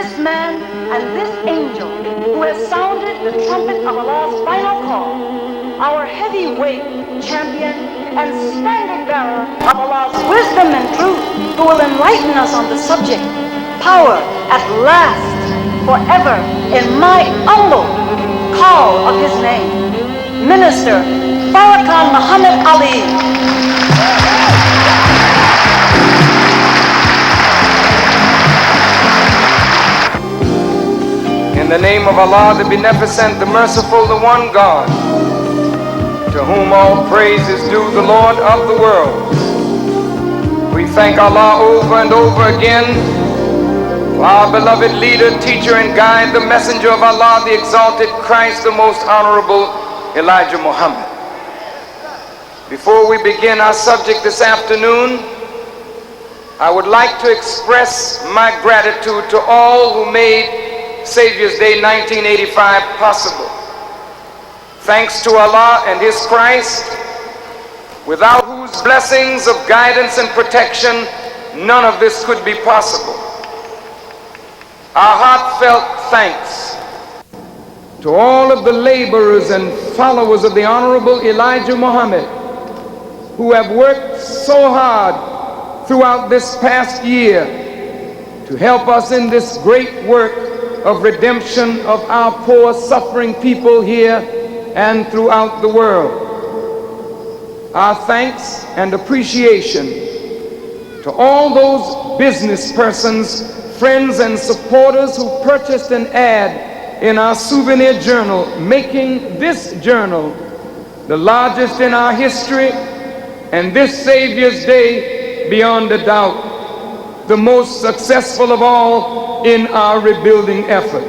this man and this angel who has sounded the trumpet of Allah's final call, our heavyweight champion and standing bearer of Allah's wisdom and truth, who will enlighten us on the subject, power at last, forever, in my humble call of his name, Minister Farrakhan Muhammad Ali. In the name of Allah, the Beneficent, the Merciful, the One God, to whom all praise is due, the Lord of the world. We thank Allah over and over again for our beloved leader, teacher, and guide, the messenger of Allah, the exalted Christ, the most honorable Elijah Muhammad. Before we begin our subject this afternoon, I would like to express my gratitude to all who made Saviours Day 1985 possible. Thanks to Allah and His Christ, without whose blessings of guidance and protection, none of this could be possible. Our heartfelt thanks to all of the laborers and followers of the Honorable Elijah Muhammad who have worked so hard throughout this past year to help us in this great work of redemption of our poor, suffering people here and throughout the world. Our thanks and appreciation to all those business persons, friends and supporters who purchased an ad in our souvenir journal, making this journal the largest in our history, and this Saviours Day, beyond a doubt, the most successful of all in our rebuilding effort.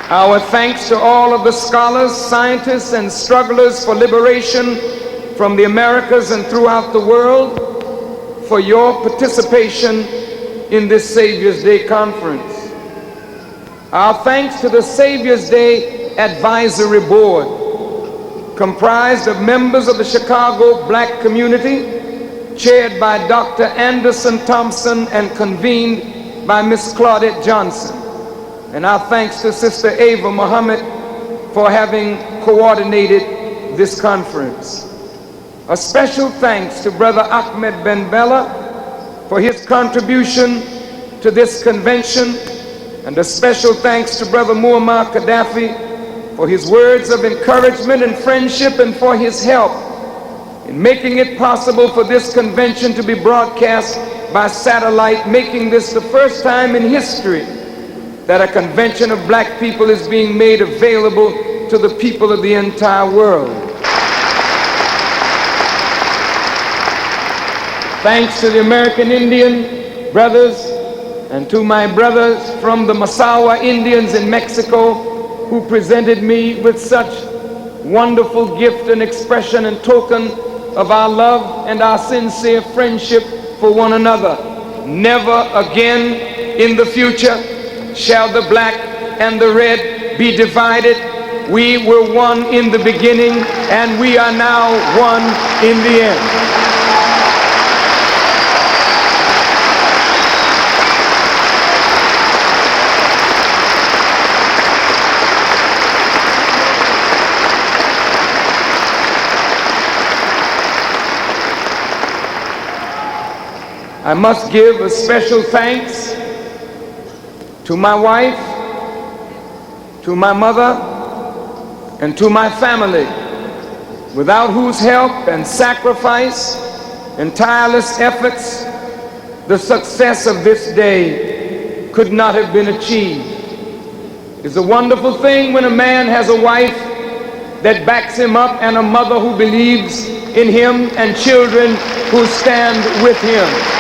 Our thanks to all of the scholars, scientists, and strugglers for liberation from the Americas and throughout the world for your participation in this Saviours Day conference. Our thanks to the Saviours Day Advisory Board, comprised of members of the Chicago black community, chaired by Dr. Anderson Thompson and convened by Miss Claudette Johnson. And our thanks to Sister Ava Muhammad for having coordinated this conference. A special thanks to Brother Ahmed Ben Bella for his contribution to this convention, and a special thanks to Brother Muammar Gaddafi for his words of encouragement and friendship, and for his help in making it possible for this convention to be broadcast by satellite, making this the first time in history that a convention of black people is being made available to the people of the entire world. Thanks to the American Indian brothers and to my brothers from the Masawa Indians in Mexico, who presented me with such wonderful gift and expression and token of our love and our sincere friendship for one another. Never again in the future shall the black and the red be divided. We were one in the beginning, and we are now one in the end. I must give a special thanks to my wife, to my mother, and to my family, without whose help and sacrifice and tireless efforts, the success of this day could not have been achieved. It's a wonderful thing when a man has a wife that backs him up, and a mother who believes in him, and children who stand with him.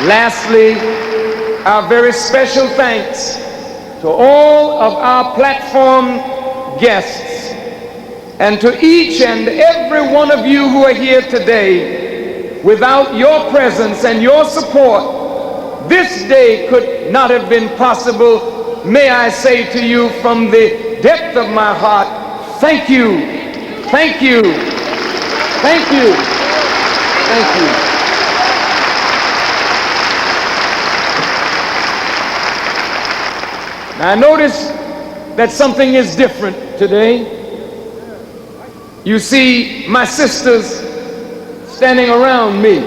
Lastly, our very special thanks to all of our platform guests, and to each and every one of you who are here today. Without your presence and your support, this day could not have been possible. May I say to you, from the depth of my heart, thank you, thank you, thank you, thank you. Now I notice that something is different today. You see my sisters standing around me.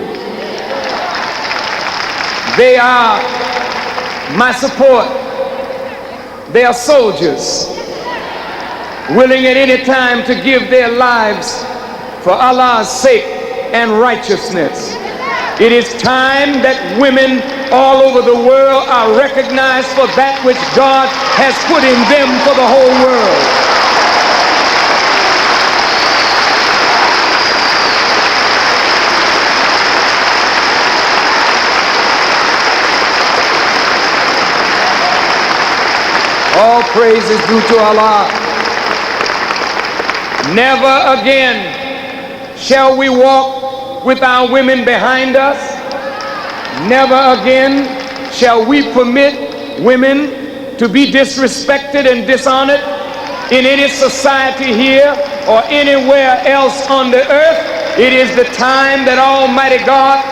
They are my support. They are soldiers, willing at any time to give their lives for Allah's sake and righteousness. It is time that women all over the world are recognized for that which God has put in them for the whole world. All praise is due to Allah. Never again shall we walk with our women behind us. Never again shall we permit women to be disrespected and dishonored in any society here or anywhere else on the earth. It is the time that Almighty God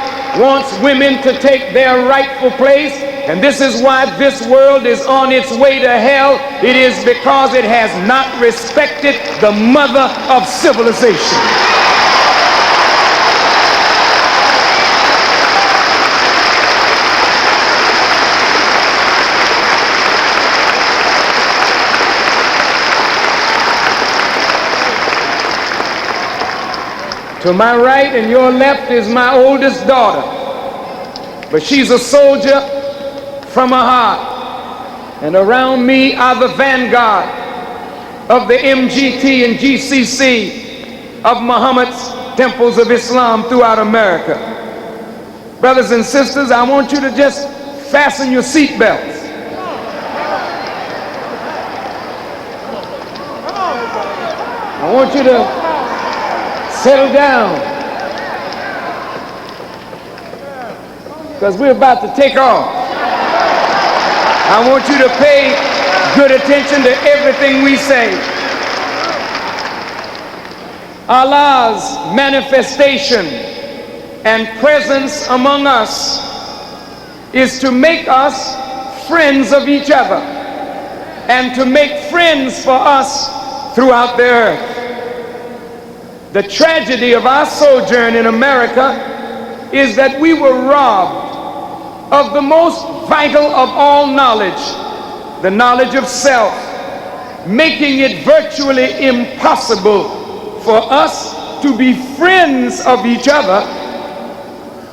wants women to take their rightful place. And this is why this world is on its way to hell. It is because it has not respected the mother of civilization. To my right and your left is my oldest daughter, but she's a soldier from her heart. And around me are the vanguard of the MGT and GCC of Muhammad's temples of Islam throughout America. Brothers and sisters, I want you to just fasten your seatbelts. I want you to settle down, because we're about to take off. I want you to pay good attention to everything we say. Allah's manifestation and presence among us is to make us friends of each other and to make friends for us throughout the earth. The tragedy of our sojourn in America is that we were robbed of the most vital of all knowledge, the knowledge of self, making it virtually impossible for us to be friends of each other,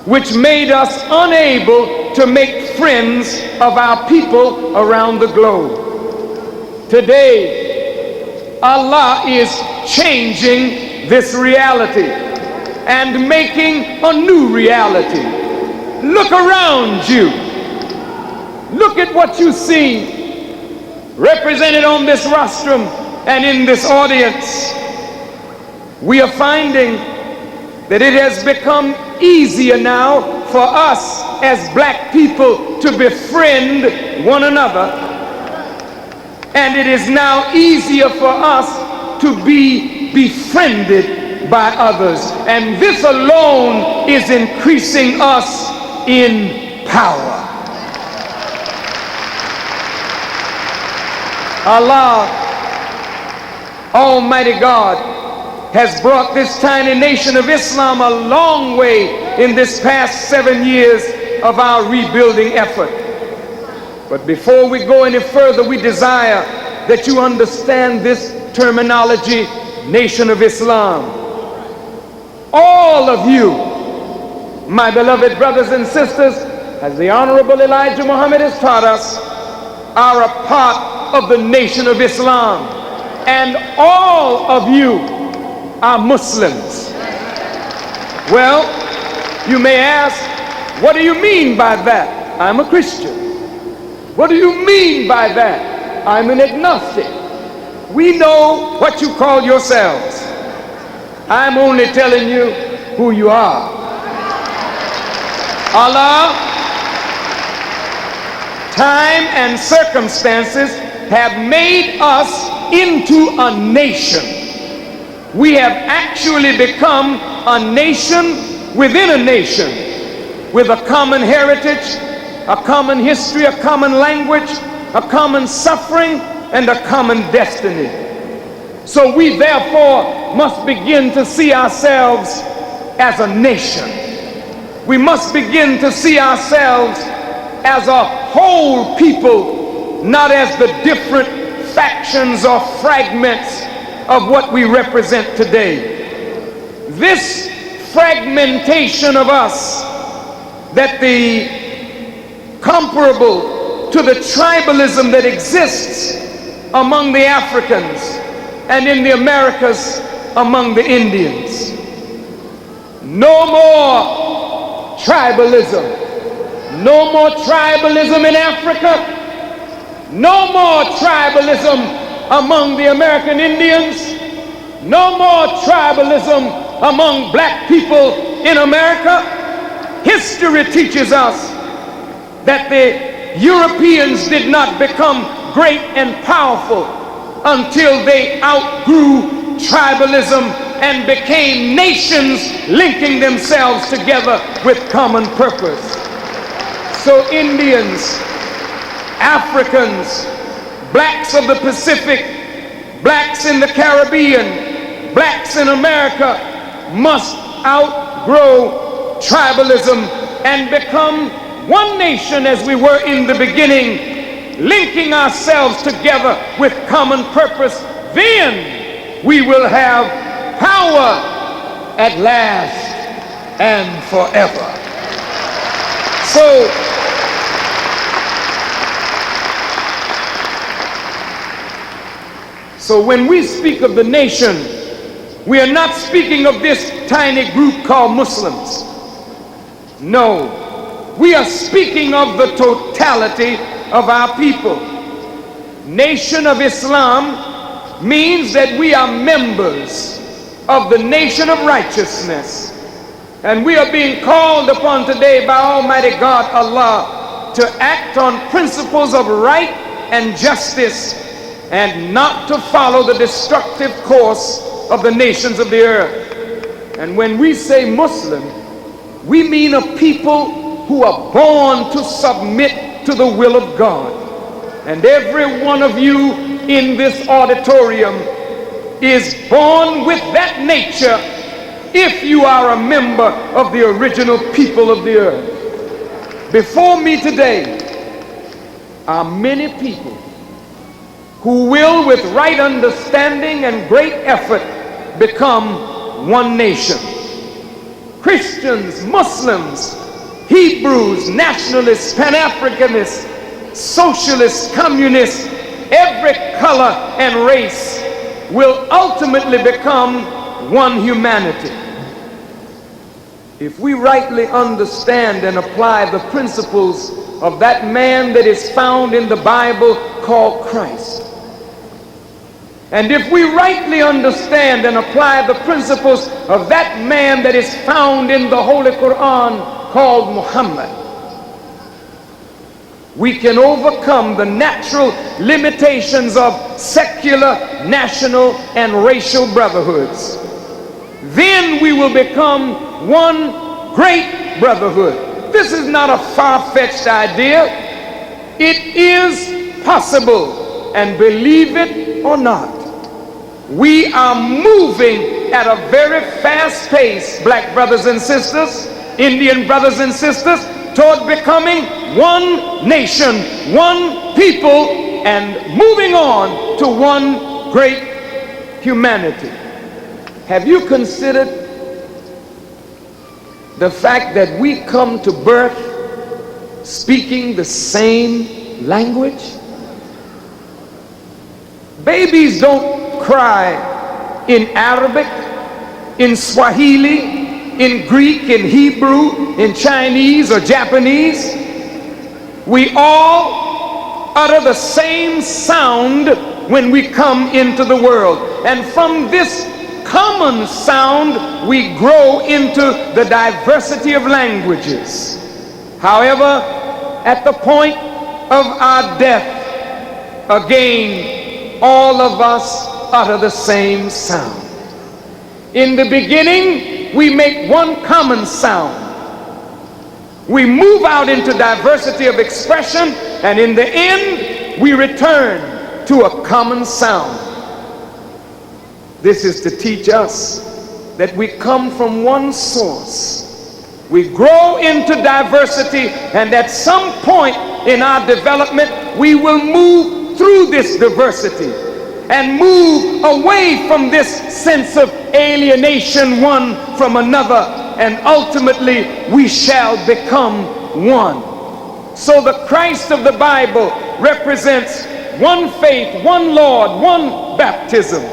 which made us unable to make friends of our people around the globe. Today, Allah is changing this reality and making a new reality. Look around you. Look at what you see represented on this rostrum and in this audience. We are finding that it has become easier now for us as black people to befriend one another. And it is now easier for us to be befriended by others. And this alone is increasing us in power. Allah, Almighty God, has brought this tiny nation of Islam a long way in this past 7 years of our rebuilding effort. But before we go any further, we desire that you understand this terminology, Nation of Islam. All of you, my beloved brothers and sisters, as the Honorable Elijah Muhammad has taught us, are a part of the Nation of Islam. And all of you are Muslims. Well, you may ask, what do you mean by that? I'm a Christian. What do you mean by that? I'm an agnostic. We know what you call yourselves. I'm only telling you who you are. Allah, time and circumstances have made us into a nation. We have actually become a nation within a nation, with a common heritage, a common history, a common language, a common suffering, and a common destiny. So we therefore must begin to see ourselves as a nation. We must begin to see ourselves as a whole people, not as the different factions or fragments of what we represent today. This fragmentation of us, that the comparable to the tribalism that exists among the Africans and in the Americas among the Indians. No more tribalism. No more tribalism in Africa. No more tribalism among the American Indians. No more tribalism among black people in America. History teaches us that the Europeans did not become great and powerful until they outgrew tribalism and became nations linking themselves together with common purpose. So Indians, Africans, blacks of the Pacific, blacks in the Caribbean, blacks in America must outgrow tribalism and become one nation as we were in the beginning, linking ourselves together with common purpose. Then we will have power at last and forever. So when we speak of the nation, we are not speaking of this tiny group called Muslims. No, we are speaking of the totality of our people. Nation of Islam means that we are members of the nation of righteousness. And we are being called upon today by Almighty God, Allah, to act on principles of right and justice and not to follow the destructive course of the nations of the earth. And when we say Muslim, we mean a people who are born to submit to the will of God. And every one of you in this auditorium is born with that nature if you are a member of the original people of the earth. Before me today are many people who will, with right understanding and great effort, become one nation. Christians, Muslims, Hebrews, nationalists, Pan-Africanists, socialists, communists, every color and race will ultimately become one humanity. If we rightly understand and apply the principles of that man that is found in the Bible called Christ, and if we rightly understand and apply the principles of that man that is found in the Holy Quran called Muhammad, we can overcome the natural limitations of secular, national, and racial brotherhoods. Then we will become one great brotherhood. This is not a far-fetched idea. It is possible, and believe it or not, we are moving at a very fast pace, black brothers and sisters, Indian brothers and sisters, toward becoming one nation, one people, and moving on to one great humanity. Have you considered the fact that we come to birth speaking the same language? Babies don't cry in Arabic, in Swahili, in Greek, in Hebrew, in Chinese or Japanese. We all utter the same sound when we come into the world. And from this common sound, we grow into the diversity of languages. However, at the point of our death, again, all of us utter the same sound. In the beginning, we make one common sound. We move out into diversity of expression, and in the end, we return to a common sound. This is to teach us that we come from one source. We grow into diversity, and at some point in our development, we will move through this diversity and move away from this sense of alienation one from another, and ultimately we shall become one. So the Christ of the Bible represents one faith, one Lord, one baptism.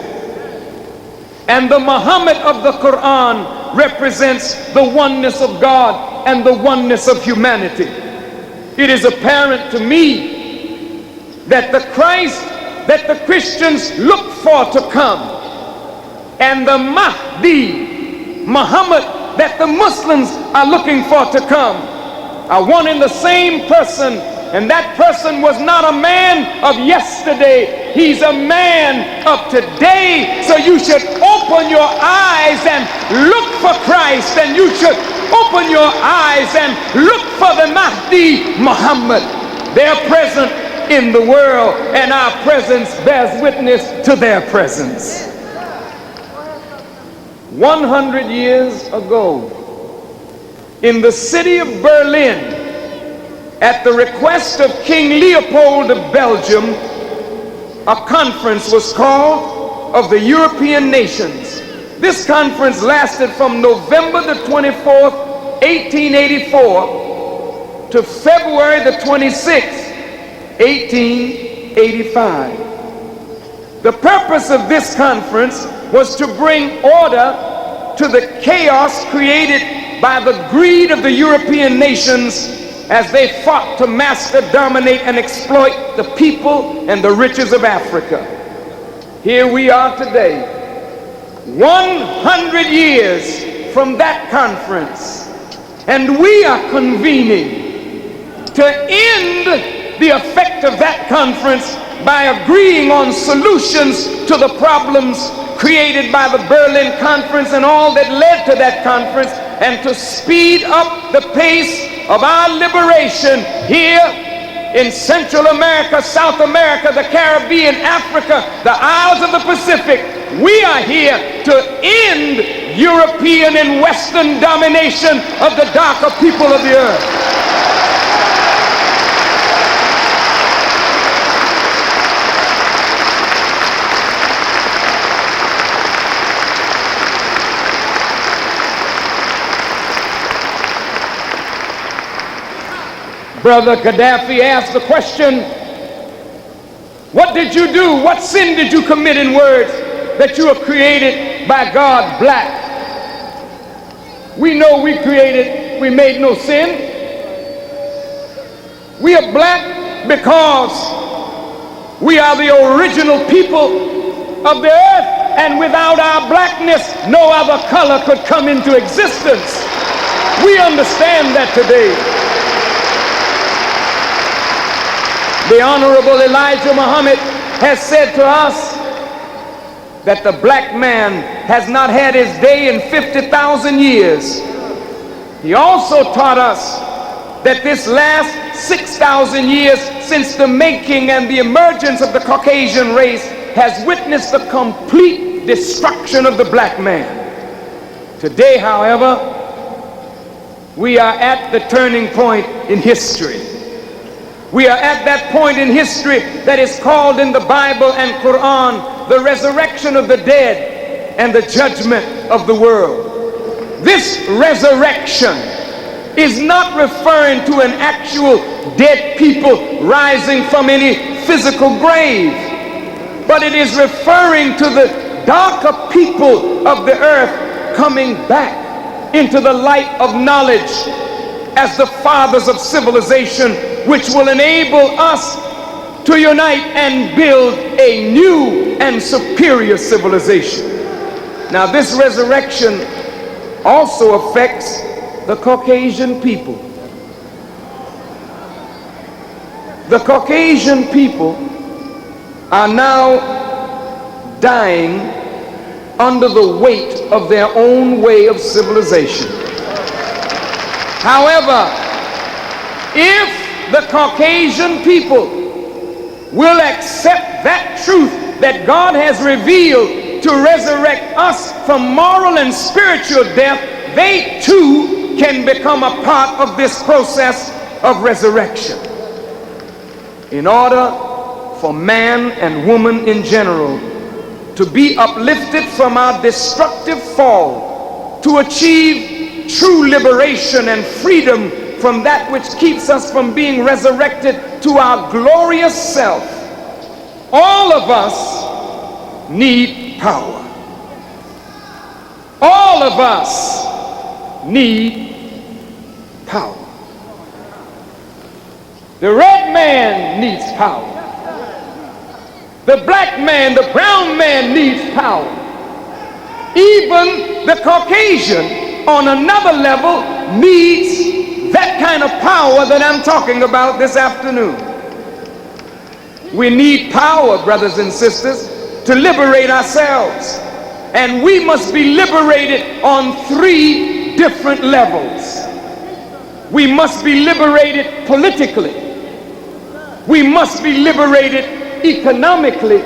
And the Muhammad of the Quran represents the oneness of God and the oneness of humanity. It is apparent to me that the Christ that the Christians look for to come, and the Mahdi, Muhammad, that the Muslims are looking for to come, are one and the same person. And that person was not a man of yesterday, he's a man of today. So you should open your eyes and look for Christ, and you should open your eyes and look for the Mahdi, Muhammad. They are present in the world, and our presence bears witness to their presence. 100 years ago, in the city of Berlin, at the request of King Leopold of Belgium, a conference was called of the European nations. This conference lasted from November the 24th, 1884 to February the 26th, 1885. The purpose of this conference was to bring order to the chaos created by the greed of the European nations as they fought to master, dominate, and exploit the people and the riches of Africa. Here we are today, 100 years from that conference, and we are convening to end the effect of that conference by agreeing on solutions to the problems created by the Berlin Conference and all that led to that conference, and to speed up the pace of our liberation here in Central America, South America, the Caribbean, Africa, the Isles of the Pacific. We are here to end European and Western domination of the darker people of the earth. Brother Gaddafi asked the question, what did you do? What sin did you commit in words that you are created by God black? We know we made no sin. We are black because we are the original people of the earth, and without our blackness, no other color could come into existence. We understand that today. The Honorable Elijah Muhammad has said to us that the black man has not had his day in 50,000 years. He also taught us that this last 6,000 years since the making and the emergence of the Caucasian race has witnessed the complete destruction of the black man. Today, however, we are at the turning point in history. We are at that point in history that is called in the Bible and Quran the resurrection of the dead and the judgment of the world. This resurrection is not referring to an actual dead people rising from any physical grave, but it is referring to the darker people of the earth coming back into the light of knowledge as the fathers of civilization, which will enable us to unite and build a new and superior civilization. Now, this resurrection also affects the Caucasian people. The Caucasian people are now dying under the weight of their own way of civilization. However, if the Caucasian people will accept that truth that God has revealed to resurrect us from moral and spiritual death, they too can become a part of this process of resurrection. In order for man and woman in general to be uplifted from our destructive fall, to achieve true liberation and freedom from that which keeps us from being resurrected to our glorious self, all of us need power. All of us need power. The red man needs power. The black man, the brown man needs power. Even the Caucasian on another level needs that kind of power that I'm talking about this afternoon. We need power, brothers and sisters, to liberate ourselves. And we must be liberated on 3 different levels. We must be liberated politically. We must be liberated economically.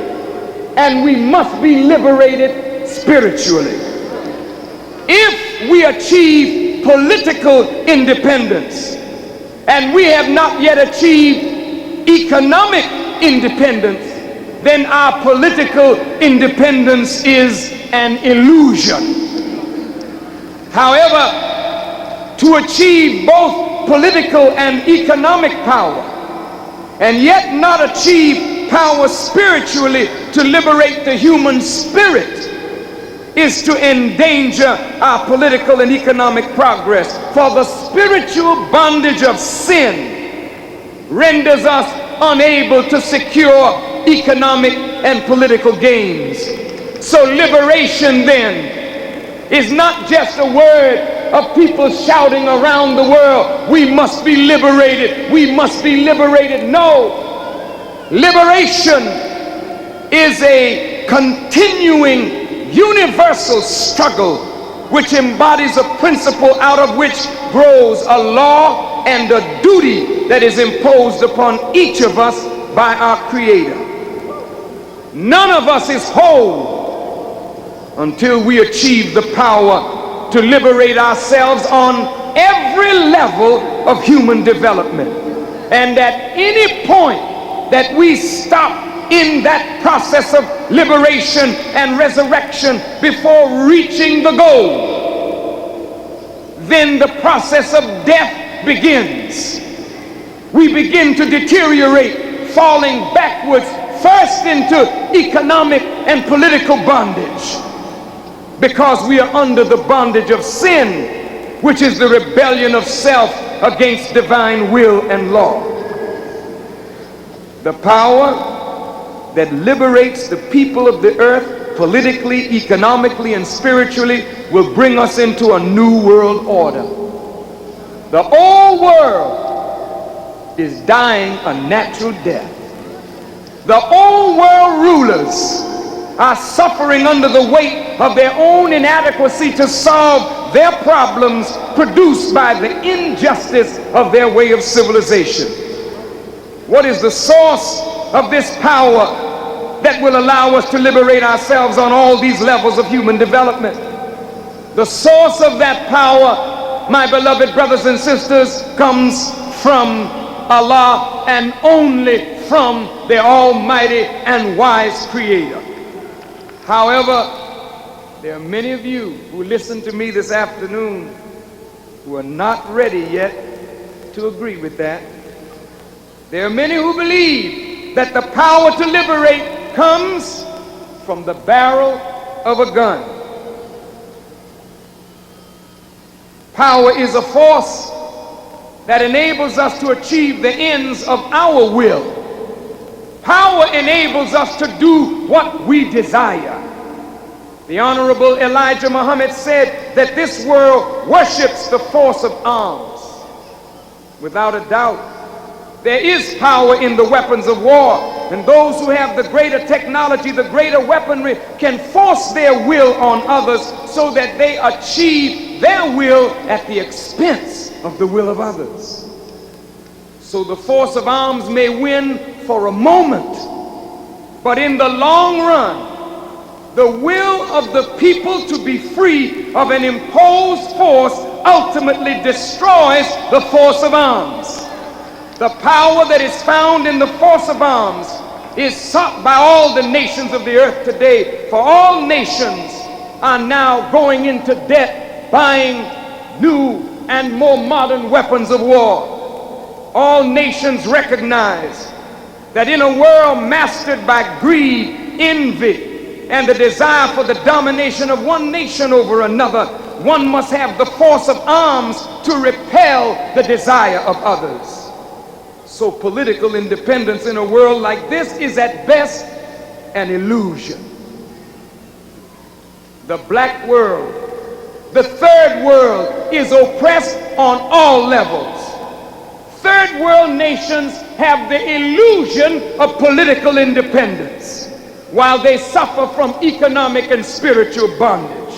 And we must be liberated spiritually. If we achieve political independence and we have not yet achieved economic independence, then our political independence is an illusion. However, to achieve both political and economic power and yet not achieve power spiritually to liberate the human spirit is to endanger our political and economic progress. For the spiritual bondage of sin renders us unable to secure economic and political gains. So liberation then is not just a word of people shouting around the world, we must be liberated, we must be liberated. No, liberation is a continuing universal struggle which embodies a principle out of which grows a law and a duty that is imposed upon each of us by our Creator. None of us is whole until we achieve the power to liberate ourselves on every level of human development. And at any point that we stop in that process of liberation and resurrection before reaching the goal, then the process of death begins. We begin to deteriorate, falling backwards first into economic and political bondage, because we are under the bondage of sin, which is the rebellion of self against divine will and law. The power that liberates the people of the earth politically, economically, and spiritually will bring us into a new world order. The old world is dying a natural death. The old world rulers are suffering under the weight of their own inadequacy to solve their problems produced by the injustice of their way of civilization. What is the source of this power that will allow us to liberate ourselves on all these levels of human development? The source of that power, my beloved brothers and sisters, comes from Allah and only from their almighty and wise Creator. However, there are many of you who listen to me this afternoon who are not ready yet to agree with that. There are many who believe that the power to liberate comes from the barrel of a gun. Power is a force that enables us to achieve the ends of our will. Power enables us to do what we desire. The Honorable Elijah Muhammad said that this world worships the force of arms. Without a doubt, there is power in the weapons of war, and those who have the greater technology, the greater weaponry, can force their will on others so that they achieve their will at the expense of the will of others. So the force of arms may win for a moment, but in the long run, the will of the people to be free of an imposed force ultimately destroys the force of arms. The power that is found in the force of arms is sought by all the nations of the earth today, for all nations are now going into debt, buying new and more modern weapons of war. All nations recognize that in a world mastered by greed, envy, and the desire for the domination of one nation over another, one must have the force of arms to repel the desire of others. So political independence in a world like this is at best an illusion. The black world, the third world, is oppressed on all levels. Third world nations have the illusion of political independence, while they suffer from economic and spiritual bondage.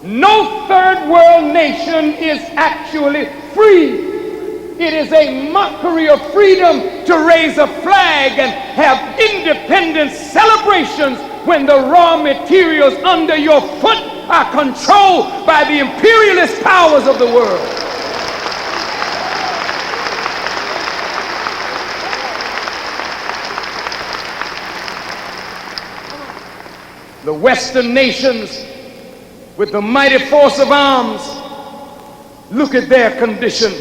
No third world nation is actually free. It is a mockery of freedom to raise a flag and have independence celebrations when the raw materials under your foot are controlled by the imperialist powers of the world. The Western nations, with the mighty force of arms, look at their condition.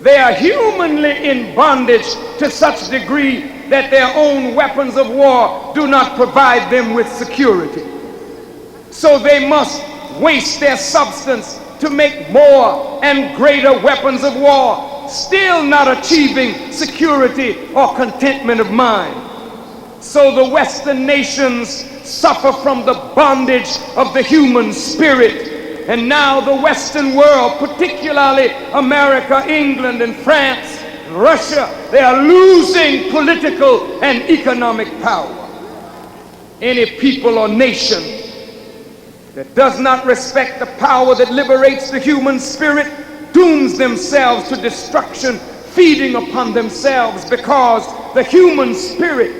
They are humanly in bondage to such degree that their own weapons of war do not provide them with security. So they must waste their substance to make more and greater weapons of war, still not achieving security or contentment of mind. So the Western nations suffer from the bondage of the human spirit. And now the Western world, particularly America, England, and France, and Russia, they are losing political and economic power. Any people or nation that does not respect the power that liberates the human spirit dooms themselves to destruction, feeding upon themselves, because the human spirit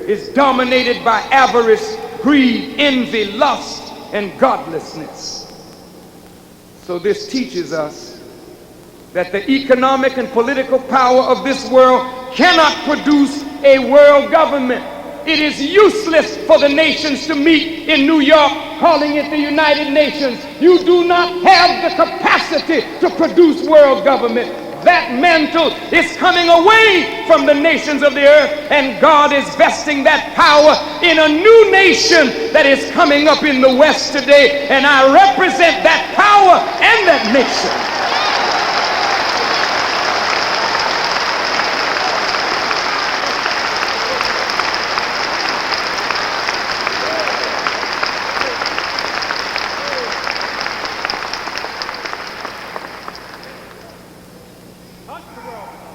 is dominated by avarice, greed, envy, lust, and godlessness. So this teaches us that the economic and political power of this world cannot produce a world government. It is useless for the nations to meet in New York calling it the United Nations. You do not have the capacity to produce world government. That mantle is coming away from the nations of the earth, and God is vesting that power in a new nation that is coming up in the West today, and I represent that power and that nation.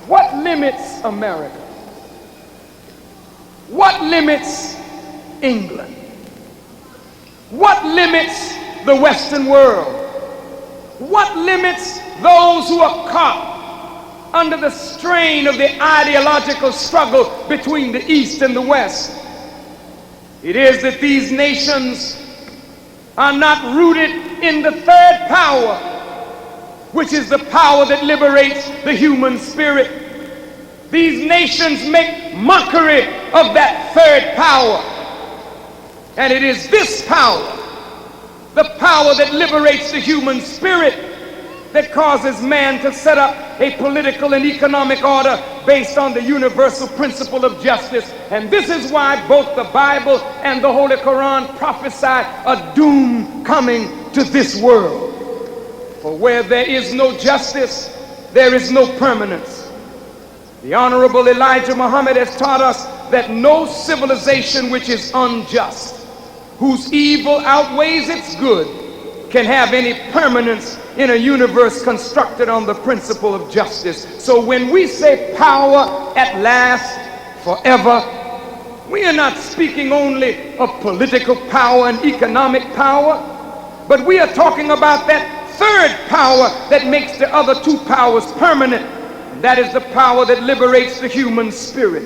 What limits America? What limits England? What limits the Western world? What limits those who are caught under the strain of the ideological struggle between the East and the West? It is that these nations are not rooted in the third power, which is the power that liberates the human spirit. These nations make mockery of that third power. And it is this power, the power that liberates the human spirit, that causes man to set up a political and economic order based on the universal principle of justice. And this is why both the Bible and the Holy Quran prophesy a doom coming to this world. For where there is no justice, there is no permanence. The Honorable Elijah Muhammad has taught us that no civilization which is unjust, whose evil outweighs its good, can have any permanence in a universe constructed on the principle of justice. So when we say power at last, forever, We are not speaking only of political power and economic power, but we are talking about that third power that makes the other two powers permanent. And that is the power that liberates the human spirit.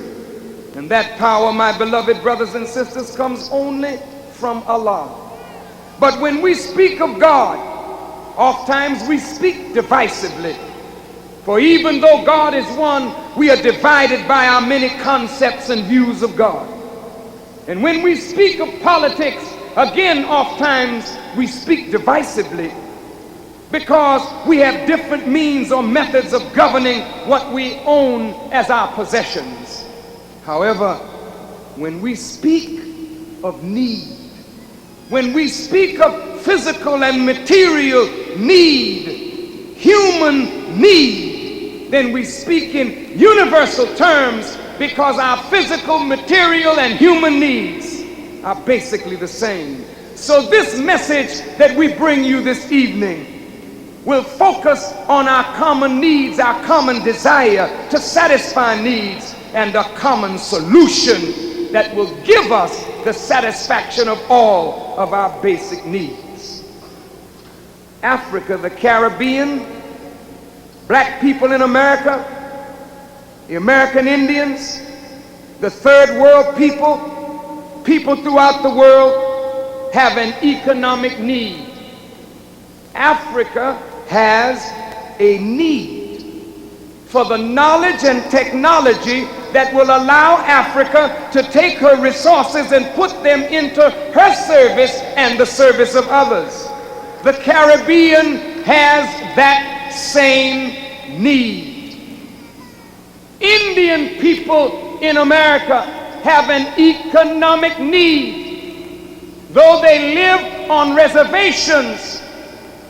And that power, my beloved brothers and sisters, comes only from Allah. But when we speak of God, oftentimes we speak divisively. For even though God is one, we are divided by our many concepts and views of God. And when we speak of politics, again, oftentimes we speak divisively because we have different means or methods of governing what we own as our possessions. However, when we speak of need, when we speak of physical and material need, human need, then we speak in universal terms because our physical, material, and human needs are basically the same. So this message that we bring you this evening will focus on our common needs, our common desire to satisfy needs, and a common solution that will give us the satisfaction of all of our basic needs. Africa, the Caribbean, black people in America, the American Indians, the third world people, people throughout the world have an economic need. Africa has a need for the knowledge and technology that will allow Africa to take her resources and put them into her service and the service of others. The Caribbean has that same need. Indian people in America have an economic need. Though they live on reservations,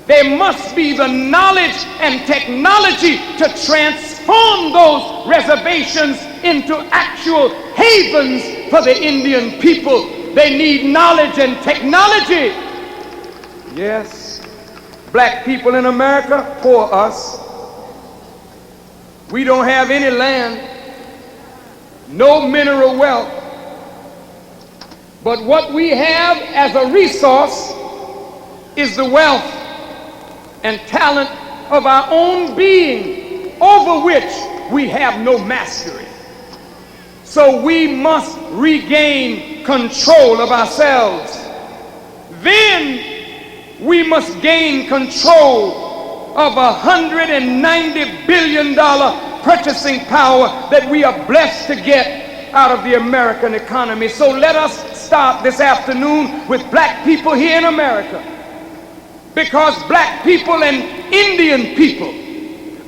there must be the knowledge and technology to transform those reservations into actual havens for the Indian people. They need knowledge and technology. Yes, black people in America, for us, we don't have any land, no mineral wealth, but what we have as a resource is the wealth and talent of our own being, over which we have no mastery. So we must regain control of ourselves. Then we must gain control of $190 billion purchasing power that we are blessed to get out of the American economy. So let us start this afternoon with black people here in America, because black people and Indian people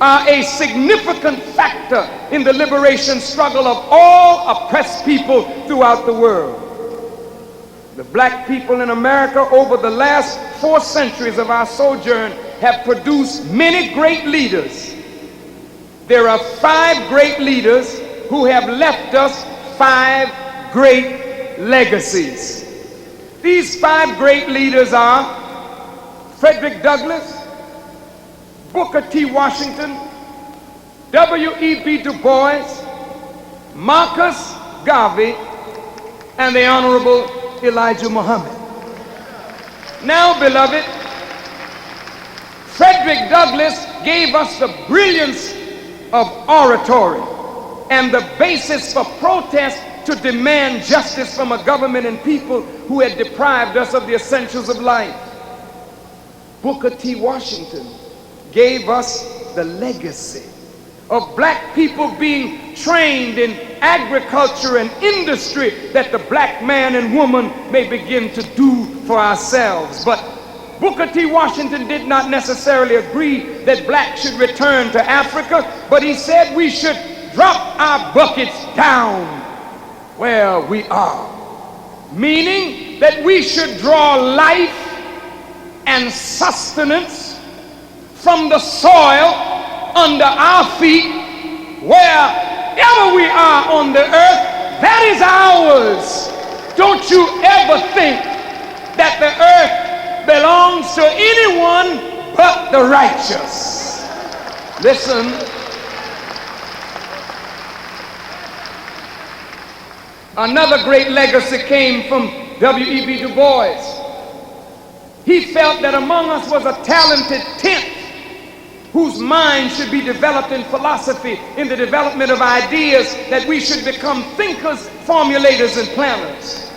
are a significant factor in the liberation struggle of all oppressed people throughout the world. The black people in America over the last 4 centuries of our sojourn have produced many great leaders. There are 5 great leaders who have left us 5 great legacies. These 5 great leaders are Frederick Douglass, Booker T. Washington, W.E.B. Du Bois, Marcus Garvey, and the Honorable Elijah Muhammad. Now, beloved, Frederick Douglass gave us the brilliance of oratory and the basis for protest to demand justice from a government and people who had deprived us of the essentials of life. Booker T. Washington gave us the legacy of black people being trained in agriculture and industry that the black man and woman may begin to do for ourselves. But Booker T. Washington did not necessarily agree that blacks should return to Africa, but he said we should drop our buckets down where we are, meaning that we should draw life and sustenance from the soil under our feet. Wherever we are on the earth, that is ours. Don't you ever think that the earth belongs to anyone but the righteous. Listen, Another great legacy came from W.E.B. Du Bois. He felt that among us was a talented tenth whose mind should be developed in philosophy, in the development of ideas, that we should become thinkers, formulators, and planners.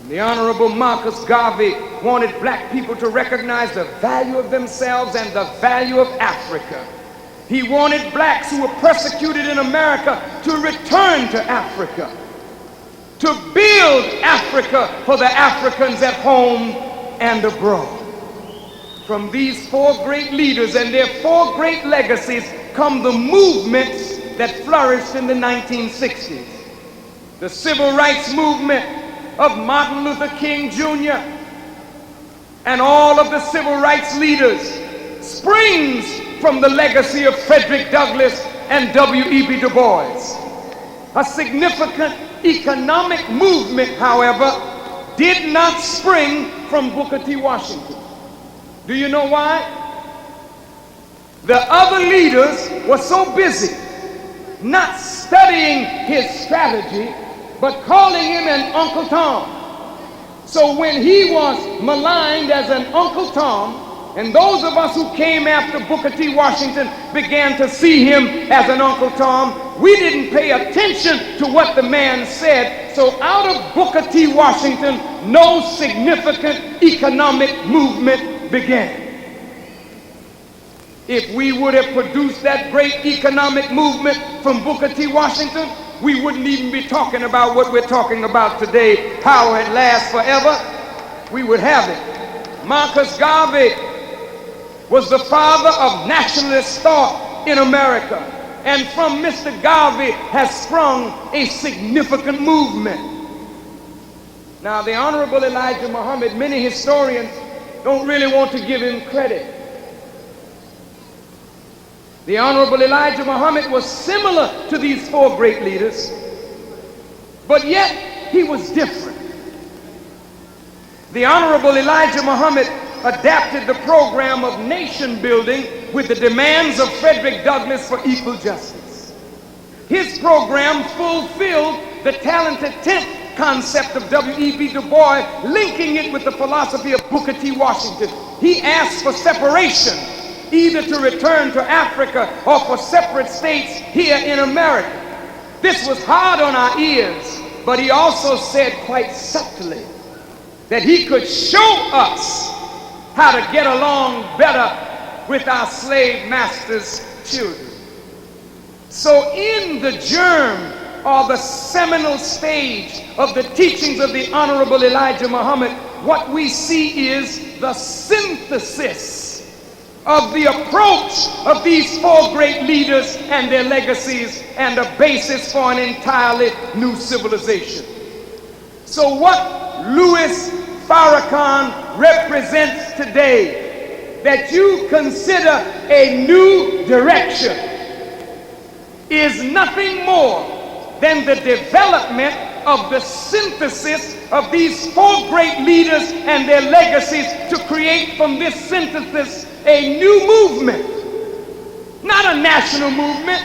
The Honorable Marcus Garvey wanted black people to recognize the value of themselves and the value of Africa. He wanted blacks who were persecuted in America to return to Africa, to build Africa for the Africans at home and abroad. From these four great leaders and their four great legacies come the movements that flourished in the 1960s. The civil rights movement of Martin Luther King Jr. and all of the civil rights leaders springs from the legacy of Frederick Douglass and W.E.B. Du Bois. A significant economic movement, however, did not spring from Booker T. Washington. Do you know why? The other leaders were so busy not studying his strategy, but calling him an Uncle Tom. So when he was maligned as an Uncle Tom, and those of us who came after Booker T. Washington began to see him as an Uncle Tom, we didn't pay attention to what the man said. So out of Booker T. Washington, no significant economic movement began. If we would have produced that great economic movement from Booker T. Washington, we wouldn't even be talking about what we're talking about today, power at last forever. We would have it. Marcus Garvey was the father of nationalist thought in America. And from Mr. Garvey has sprung a significant movement. Now, the Honorable Elijah Muhammad, many historians don't really want to give him credit. The Honorable Elijah Muhammad was similar to these four great leaders, but yet he was different. The Honorable Elijah Muhammad adapted the program of nation building with the demands of Frederick Douglass for equal justice. His program fulfilled the talented tenth concept of W.E.B. Du Bois, linking it with the philosophy of Booker T. Washington. He asked for separation, either to return to Africa or for separate states here in America. This was hard on our ears, but he also said quite subtly that he could show us how to get along better with our slave masters' children. So in the germ or the seminal stage of the teachings of the Honorable Elijah Muhammad, what we see is the synthesis of the approach of these four great leaders and their legacies, and a basis for an entirely new civilization. So what Louis Farrakhan represents today, that you consider a new direction, is nothing more than the development of the synthesis of these four great leaders and their legacies to create from this synthesis a new movement. Not a national movement,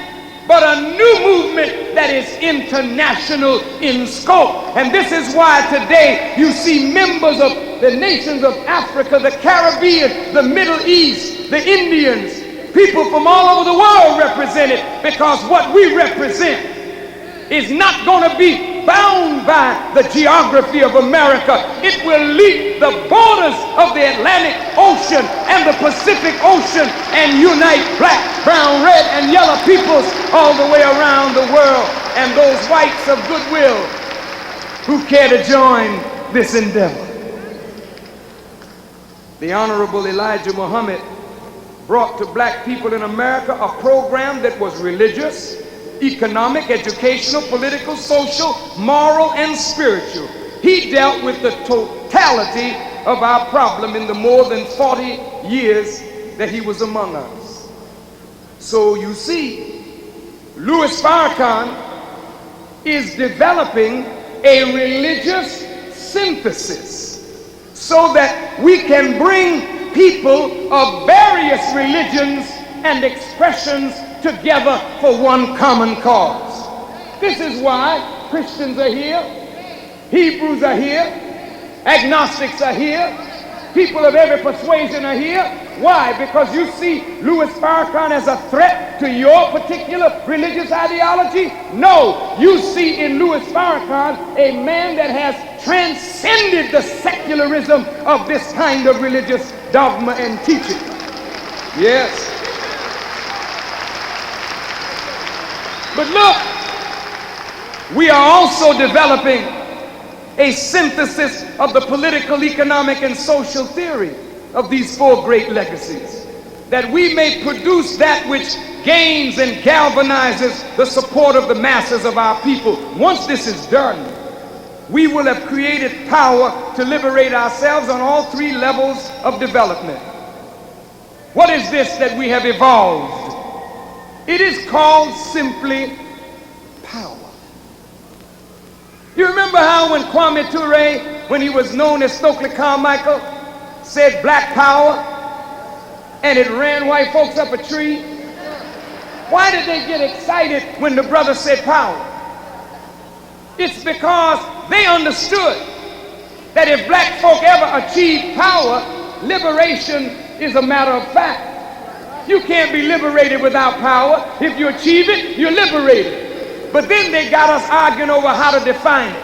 but a new movement that is international in scope. And this is why today you see members of the nations of Africa, the Caribbean, the Middle East, the Indians, people from all over the world represented, because what we represent is not going to be bound by the geography of America. It will leap the borders of the Atlantic Ocean and the Pacific Ocean and unite black, brown, red, and yellow peoples all the way around the world, and those whites of goodwill who care to join this endeavor. The Honorable Elijah Muhammad brought to black people in America a program that was religious, economic, educational, political, social, moral, and spiritual. He dealt with the totality of our problem in the more than 40 years that he was among us. So you see, Louis Farrakhan is developing a religious synthesis so that we can bring people of various religions and expressions together for one common cause. This is why Christians are here, Hebrews are here, agnostics are here, people of every persuasion are here. Why? Because you see Louis Farrakhan as a threat to your particular religious ideology? No, you see in Louis Farrakhan a man that has transcended the secularism of this kind of religious dogma and teaching. Yes. But look, we are also developing a synthesis of the political, economic, and social theory of these four great legacies, that we may produce that which gains and galvanizes the support of the masses of our people. Once this is done, we will have created power to liberate ourselves on all three levels of development. What is this that we have evolved? It is called simply power. You remember how when P.O.W.E.R, when he was known as Stokely Carmichael, said black power, and it ran white folks up a tree? Why did they get excited when the brother said power? It's because they understood that if black folk ever achieved power, liberation is a matter of fact. You can't be liberated without power. If you achieve it, you're liberated. But then they got us arguing over how to define it.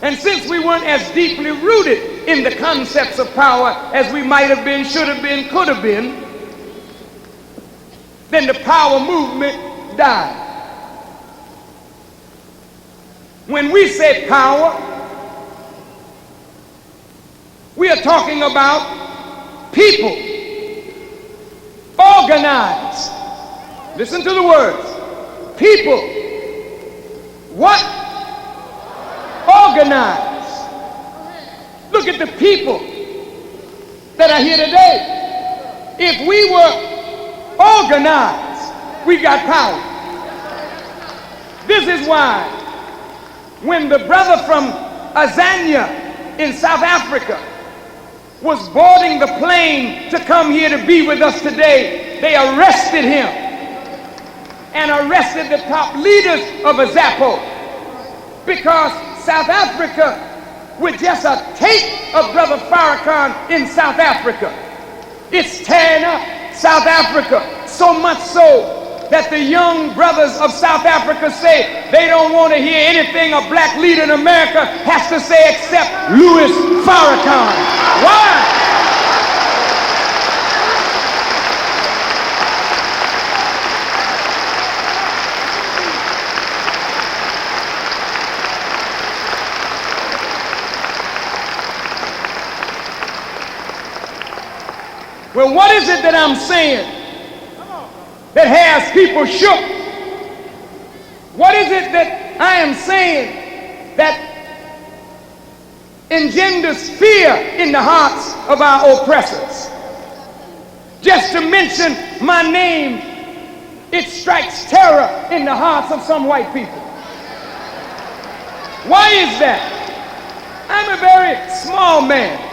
And since we weren't as deeply rooted in the concepts of power as we might have been, should have been, could have been, then the power movement died. When we say power, we are talking about people organized. Listen to the words. People. What? Organized. Look at the people that are here today. If we were organized, we got power. This is why when the brother from Azania in South Africa was boarding the plane to come here to be with us today, they arrested him and arrested the top leaders of Azapo, because South Africa, with just a tape of Brother Farrakhan in South Africa, it's tearing up South Africa, so much so that the young brothers of South Africa say they don't want to hear anything a black leader in America has to say except Louis Farrakhan. Why? Well, what is it that I'm saying that has people shook? What is it that I am saying that engenders fear in the hearts of our oppressors? Just to mention my name, it strikes terror in the hearts of some white people. Why is that? I'm a very small man.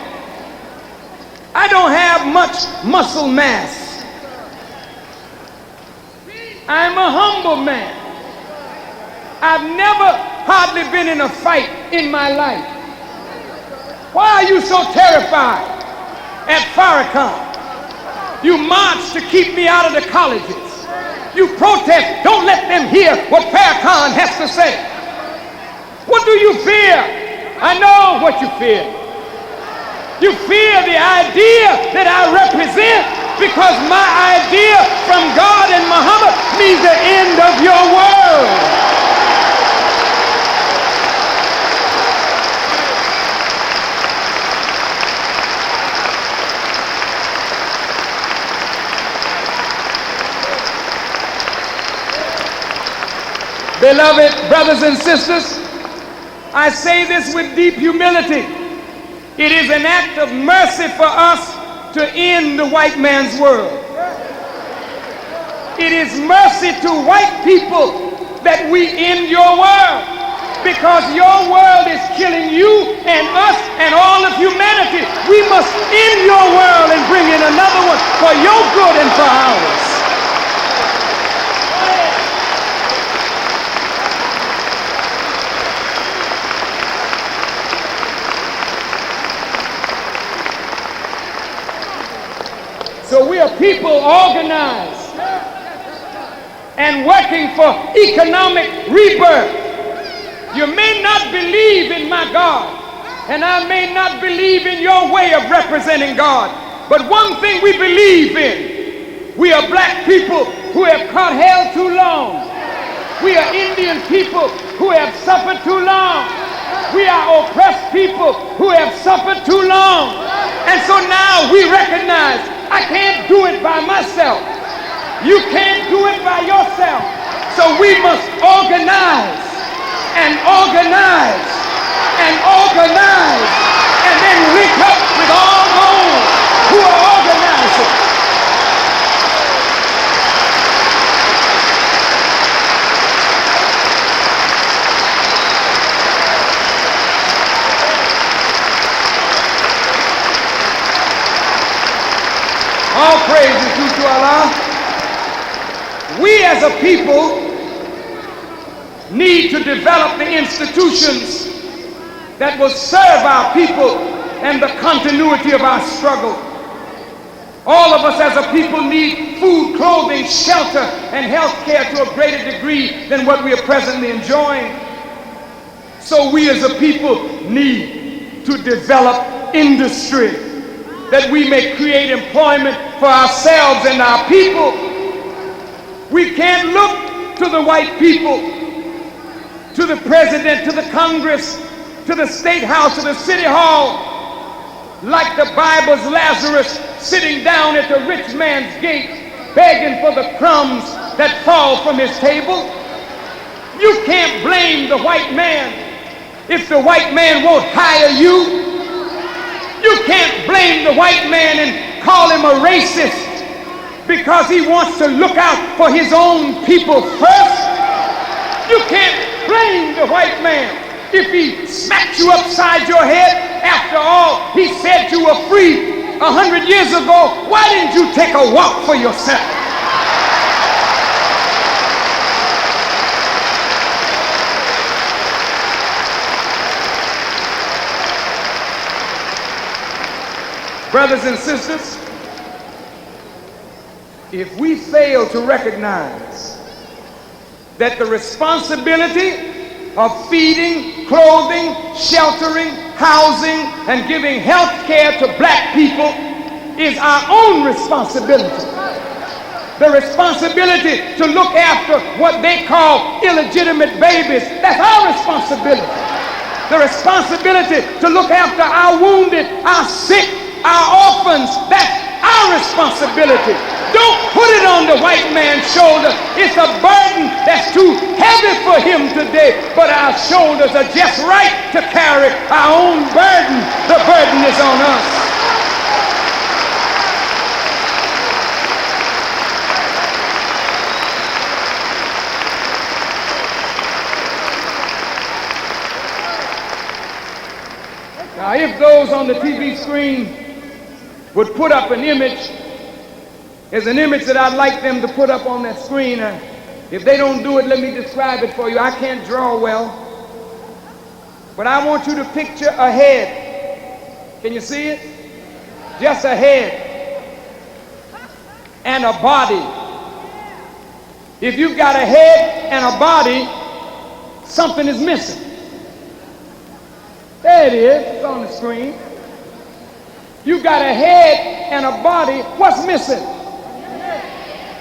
I don't have much muscle mass. I'm a humble man. I've never hardly been in a fight in my life. Why are you so terrified at Farrakhan? You march to keep me out of the colleges. You protest, don't let them hear what Farrakhan has to say. What do you fear? I know what you fear. You fear the idea that I represent, because my idea from God and Muhammad means the end of your world. Beloved brothers and sisters, I say this with deep humility. It is an act of mercy for us to end the white man's world. It is mercy to white people that we end your world, because your world is killing you and us and all of humanity. We must end your world and bring in another one for your good and for ours. people organized and working for economic rebirth. You may not believe in my God, and I may not believe in your way of representing God, but one thing we believe in: we are black people who have caught hell too long. We are Indian people who have suffered too long. We are oppressed people who have suffered too long. And so now we recognize I can't do it by myself. You can't do it by yourself. So we must organize and organize and organize and then link up with all those who are organizing. All praise is due to Allah. We as a people need to develop the institutions that will serve our people and the continuity of our struggle. All of us as a people need food, clothing, shelter, and health care to a greater degree than what we are presently enjoying. So we as a people need to develop industry that we may create employment for ourselves and our people. We can't look to the white people, to the president, to the Congress, to the state house, to the city hall, like the Bible's Lazarus sitting down at the rich man's gate, begging for the crumbs that fall from his table. You can't blame the white man if the white man won't hire you. You can't blame the white man and call him a racist because he wants to look out for his own people first. You can't blame the white man if he smacked you upside your head. After all, he said you were free 100 years ago. Why didn't you take a walk for yourself? Brothers and sisters, if we fail to recognize that the responsibility of feeding, clothing, sheltering, housing, and giving health care to black people is our own responsibility, the responsibility to look after what they call illegitimate babies, that's our responsibility. The responsibility to look after our wounded, our sick, our orphans, that's our responsibility. Don't put it on the white man's shoulder. It's a burden that's too heavy for him today, but our shoulders are just right to carry our own burden. The burden is on us. Now, if those on the TV screen would put up an image, there's an image that I'd like them to put up on that screen. If they don't do it, let me describe it for you. I can't draw well, but I want you to picture a head. Can you see it? Just a head and a body. If you've got a head and a body, something is missing. There it is, it's on the screen. You've got a head and a body, what's missing?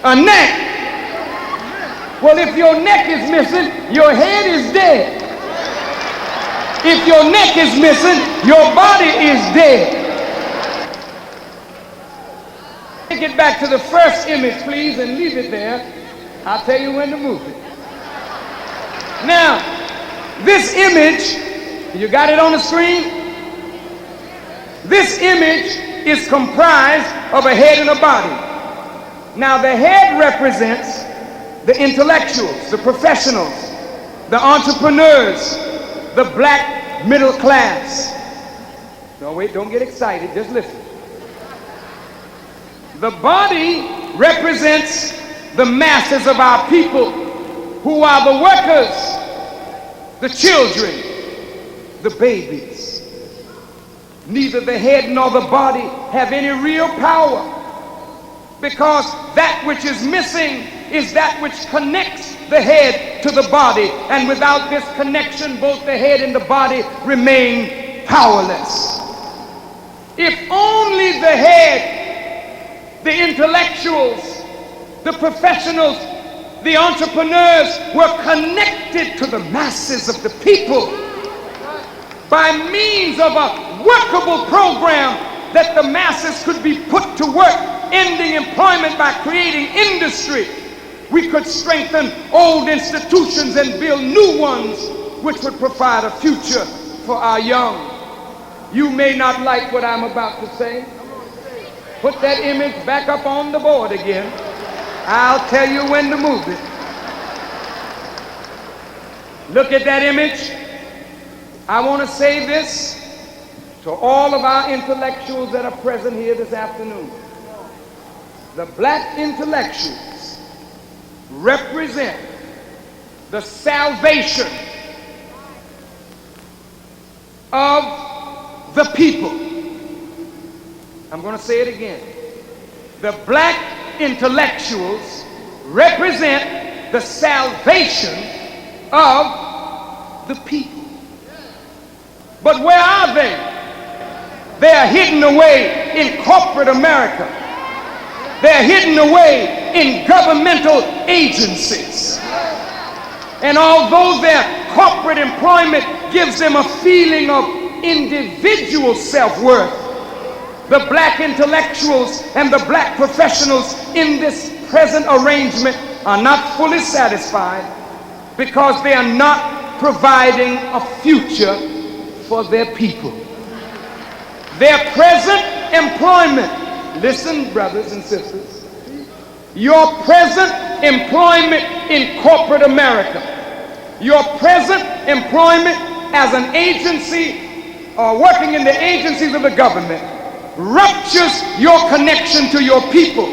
A neck. Well, if your neck is missing, your head is dead. If your neck is missing, your body is dead. Take it back to the first image, please, and leave it there. I'll tell you when to move it. Now, this image, you got it on the screen? This image is comprised of a head and a body. Now, the head represents the intellectuals, the professionals, the entrepreneurs, the black middle class. No, wait, don't get excited, just listen. The body represents the masses of our people who are the workers, the children, the babies. Neither the head nor the body have any real power. because that which is missing is that which connects the head to the body, and without this connection, both the head and the body remain powerless. If only the head, the intellectuals, the professionals, the entrepreneurs were connected to the masses of the people by means of a workable program that the masses could be put to work, ending employment by creating industry, we could strengthen old institutions and build new ones which would provide a future for our young. You may not like what I'm about to say. Put that image back up on the board again. I'll tell you when to move it. Look at that image. I want to say this to all of our intellectuals that are present here this afternoon. The black intellectuals represent the salvation of the people. I'm going to say it again. The black intellectuals represent the salvation of the people. But where are they? They are hidden away in corporate America. They're hidden away in governmental agencies. And although their corporate employment gives them a feeling of individual self-worth, the black intellectuals and the black professionals in this present arrangement are not fully satisfied because they are not providing a future for their people. Their present employment, listen, brothers and sisters, your present employment in corporate America, your present employment as an agency or working in the agencies of the government ruptures your connection to your people,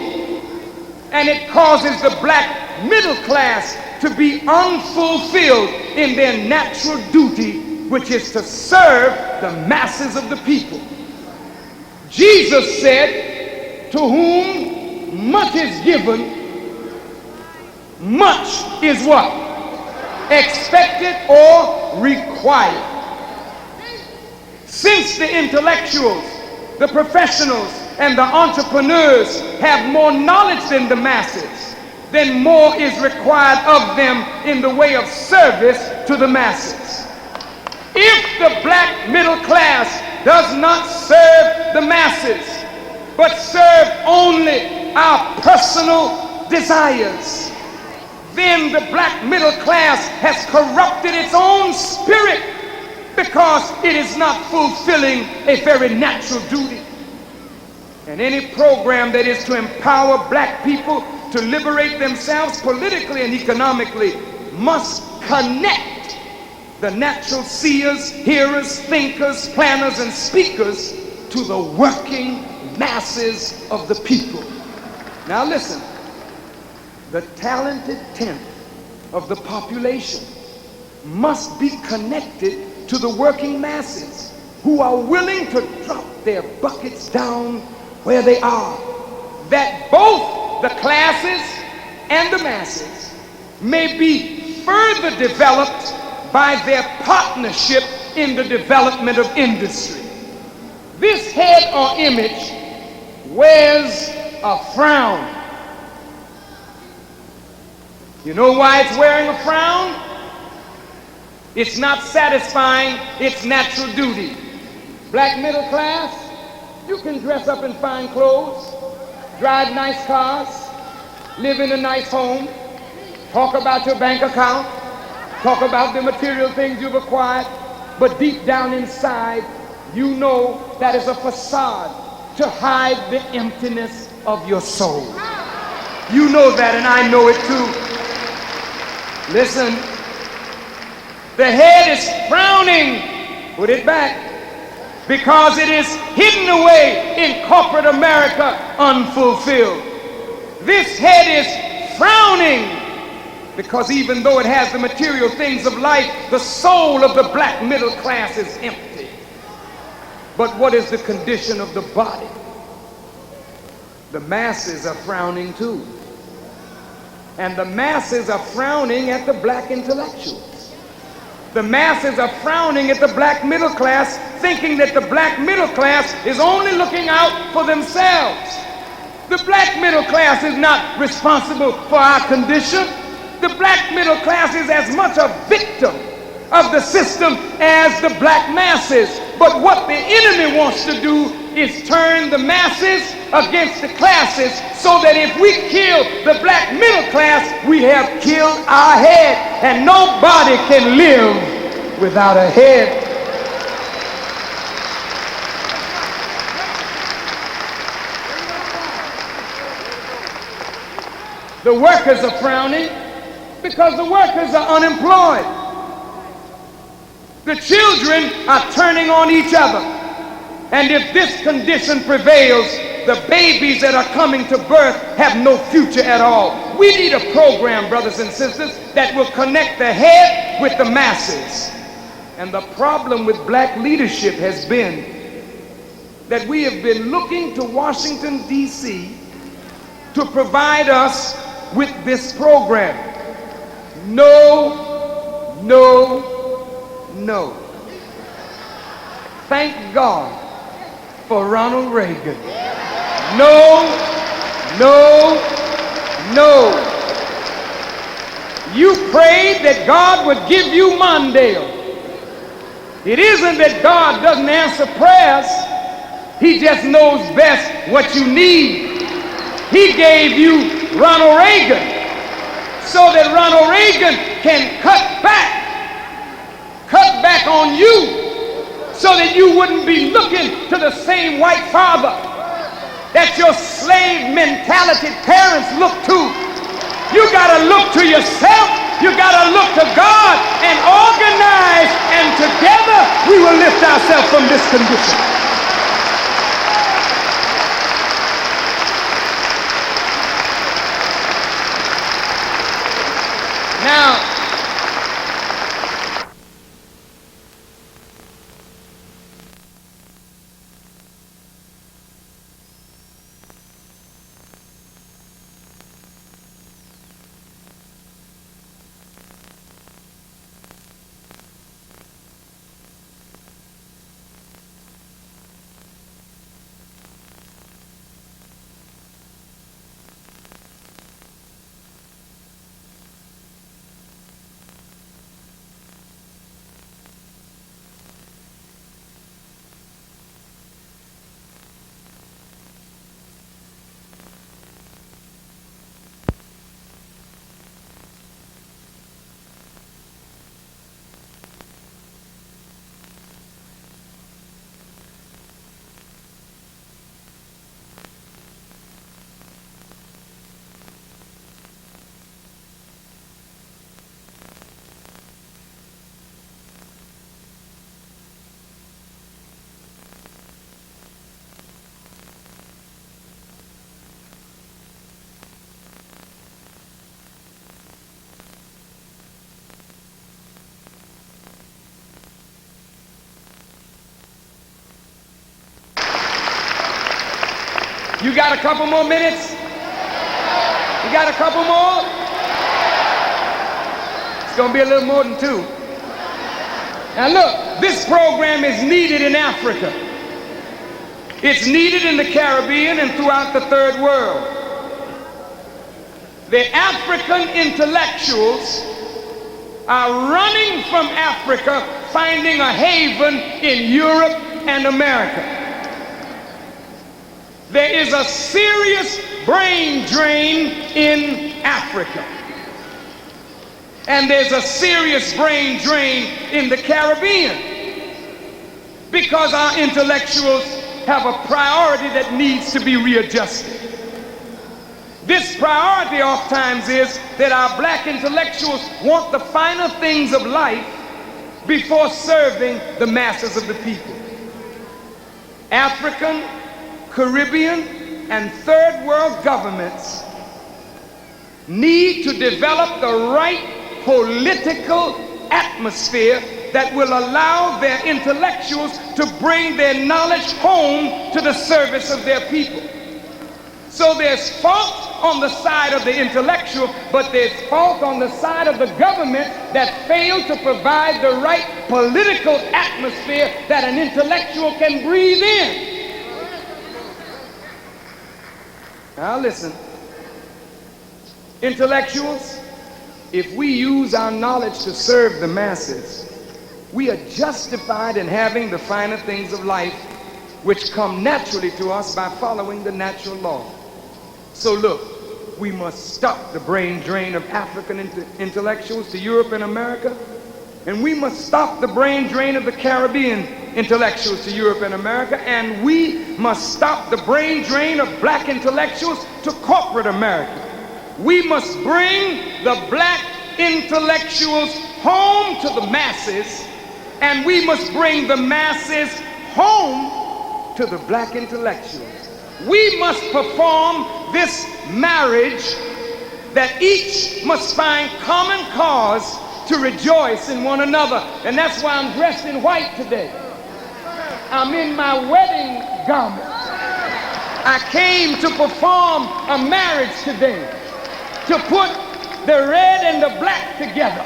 and it causes the black middle class to be unfulfilled in their natural duty, which is to serve the masses of the people. Jesus said, to whom much is given, much is what? Expected or required. Since the intellectuals, the professionals, and the entrepreneurs have more knowledge than the masses, then more is required of them in the way of service to the masses. If the black middle class does not serve the masses, but serve only our personal desires, then the black middle class has corrupted its own spirit because it is not fulfilling a very natural duty. And any program that is to empower black people to liberate themselves politically and economically must connect the natural seers, hearers, thinkers, planners, and speakers to the working masses of the people. Now listen, the talented tenth of the population must be connected to the working masses who are willing to drop their buckets down where they are, that both the classes and the masses may be further developed by their partnership in the development of industry. This head or image wears a frown. You know why it's wearing a frown? It's not satisfying its natural duty. Black middle class, you can dress up in fine clothes, drive nice cars, live in a nice home, talk about your bank account, talk about the material things you've acquired, but deep down inside, you know that is a facade to hide the emptiness of your soul. You know that, and I know it too. Listen, the head is frowning, put it back, because it is hidden away in corporate America unfulfilled. This head is frowning because even though it has the material things of life, the soul of the black middle class is empty. But what is the condition of the body? the masses are frowning too. And the masses are frowning at the black intellectuals. The masses are frowning at the black middle class, thinking that the black middle class is only looking out for themselves. The black middle class is not responsible for our condition. The black middle class is as much a victim of the system as the black masses. But what the enemy wants to do is turn the masses against the classes, so that if we kill the black middle class, we have killed our head, and nobody can live without a head. The workers are frowning because the workers are unemployed. The children are turning on each other. And if this condition prevails, the babies that are coming to birth have no future at all. We need a program, brothers and sisters, that will connect the head with the masses. And the problem with black leadership has been that we have been looking to Washington, D.C. to provide us with this program. No, no, no. Thank God for Ronald Reagan. No, no, no. You prayed that God would give you Mondale. It isn't that God doesn't answer prayers. He just knows best what you need. He gave you Ronald Reagan so that Ronald Reagan can cut back on you, so that you wouldn't be looking to the same white father that your slave mentality parents look to. You gotta look to yourself. You gotta look to God and organize, and together we will lift ourselves from this condition. Now, you got a couple more minutes? You got a couple more? It's going to be a little more than two. Now look, this program is needed in Africa. It's needed in the Caribbean and throughout the third world. The African intellectuals are running from Africa, finding a haven in Europe and America. There is a serious brain drain in Africa. And there's a serious brain drain in the Caribbean, because our intellectuals have a priority that needs to be readjusted. This priority oftentimes is that our black intellectuals want the finer things of life before serving the masses of the people. African, Caribbean, and third world governments need to develop the right political atmosphere that will allow their intellectuals to bring their knowledge home to the service of their people. So there's fault on the side of the intellectual, but there's fault on the side of the government that failed to provide the right political atmosphere that an intellectual can breathe in. Now listen, intellectuals, if we use our knowledge to serve the masses, we are justified in having the finer things of life which come naturally to us by following the natural law. So look, we must stop the brain drain of African intellectuals to Europe and America, and we must stop the brain drain of the Caribbean intellectuals to Europe and America, and we must stop the brain drain of black intellectuals to corporate America. We must bring the black intellectuals home to the masses, and we must bring the masses home to the black intellectuals. We must perform this marriage that each must find common cause to rejoice in one another. And that's why I'm dressed in white today. I'm in my wedding garment. I came to perform a marriage today, to put the red and the black together.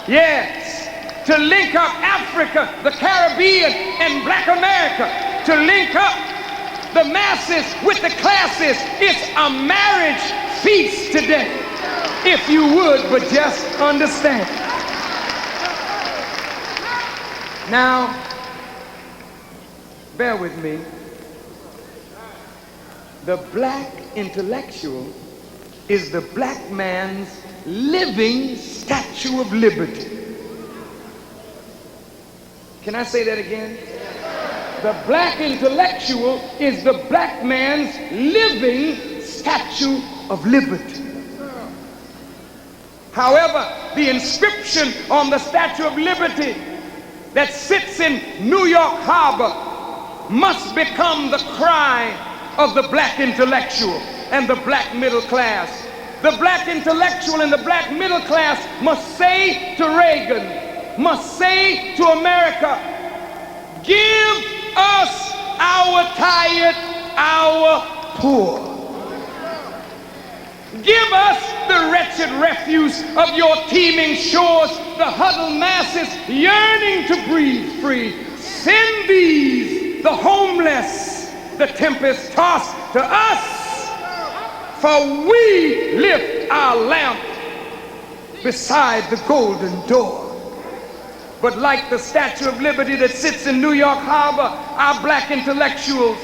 Yes, to link up Africa, the Caribbean, and black America, to link up the masses with the classes. It's a marriage feast today, if you would but just understand. Now, bear with me. The black intellectual is the black man's living Statue of Liberty. Can I say that again? The black intellectual is the black man's living Statue of Liberty. However, the inscription on the Statue of Liberty that sits in New York Harbor must become the cry of the black intellectual and the black middle class. The black intellectual and the black middle class must say to Reagan, must say to America, give us our tired, our poor. Give us the wretched refuse of your teeming shores, the huddled masses yearning to breathe free. Send these, the homeless, the tempest-tossed, to us, for we lift our lamp beside the golden door. But like the Statue of Liberty that sits in New York Harbor, our black intellectuals,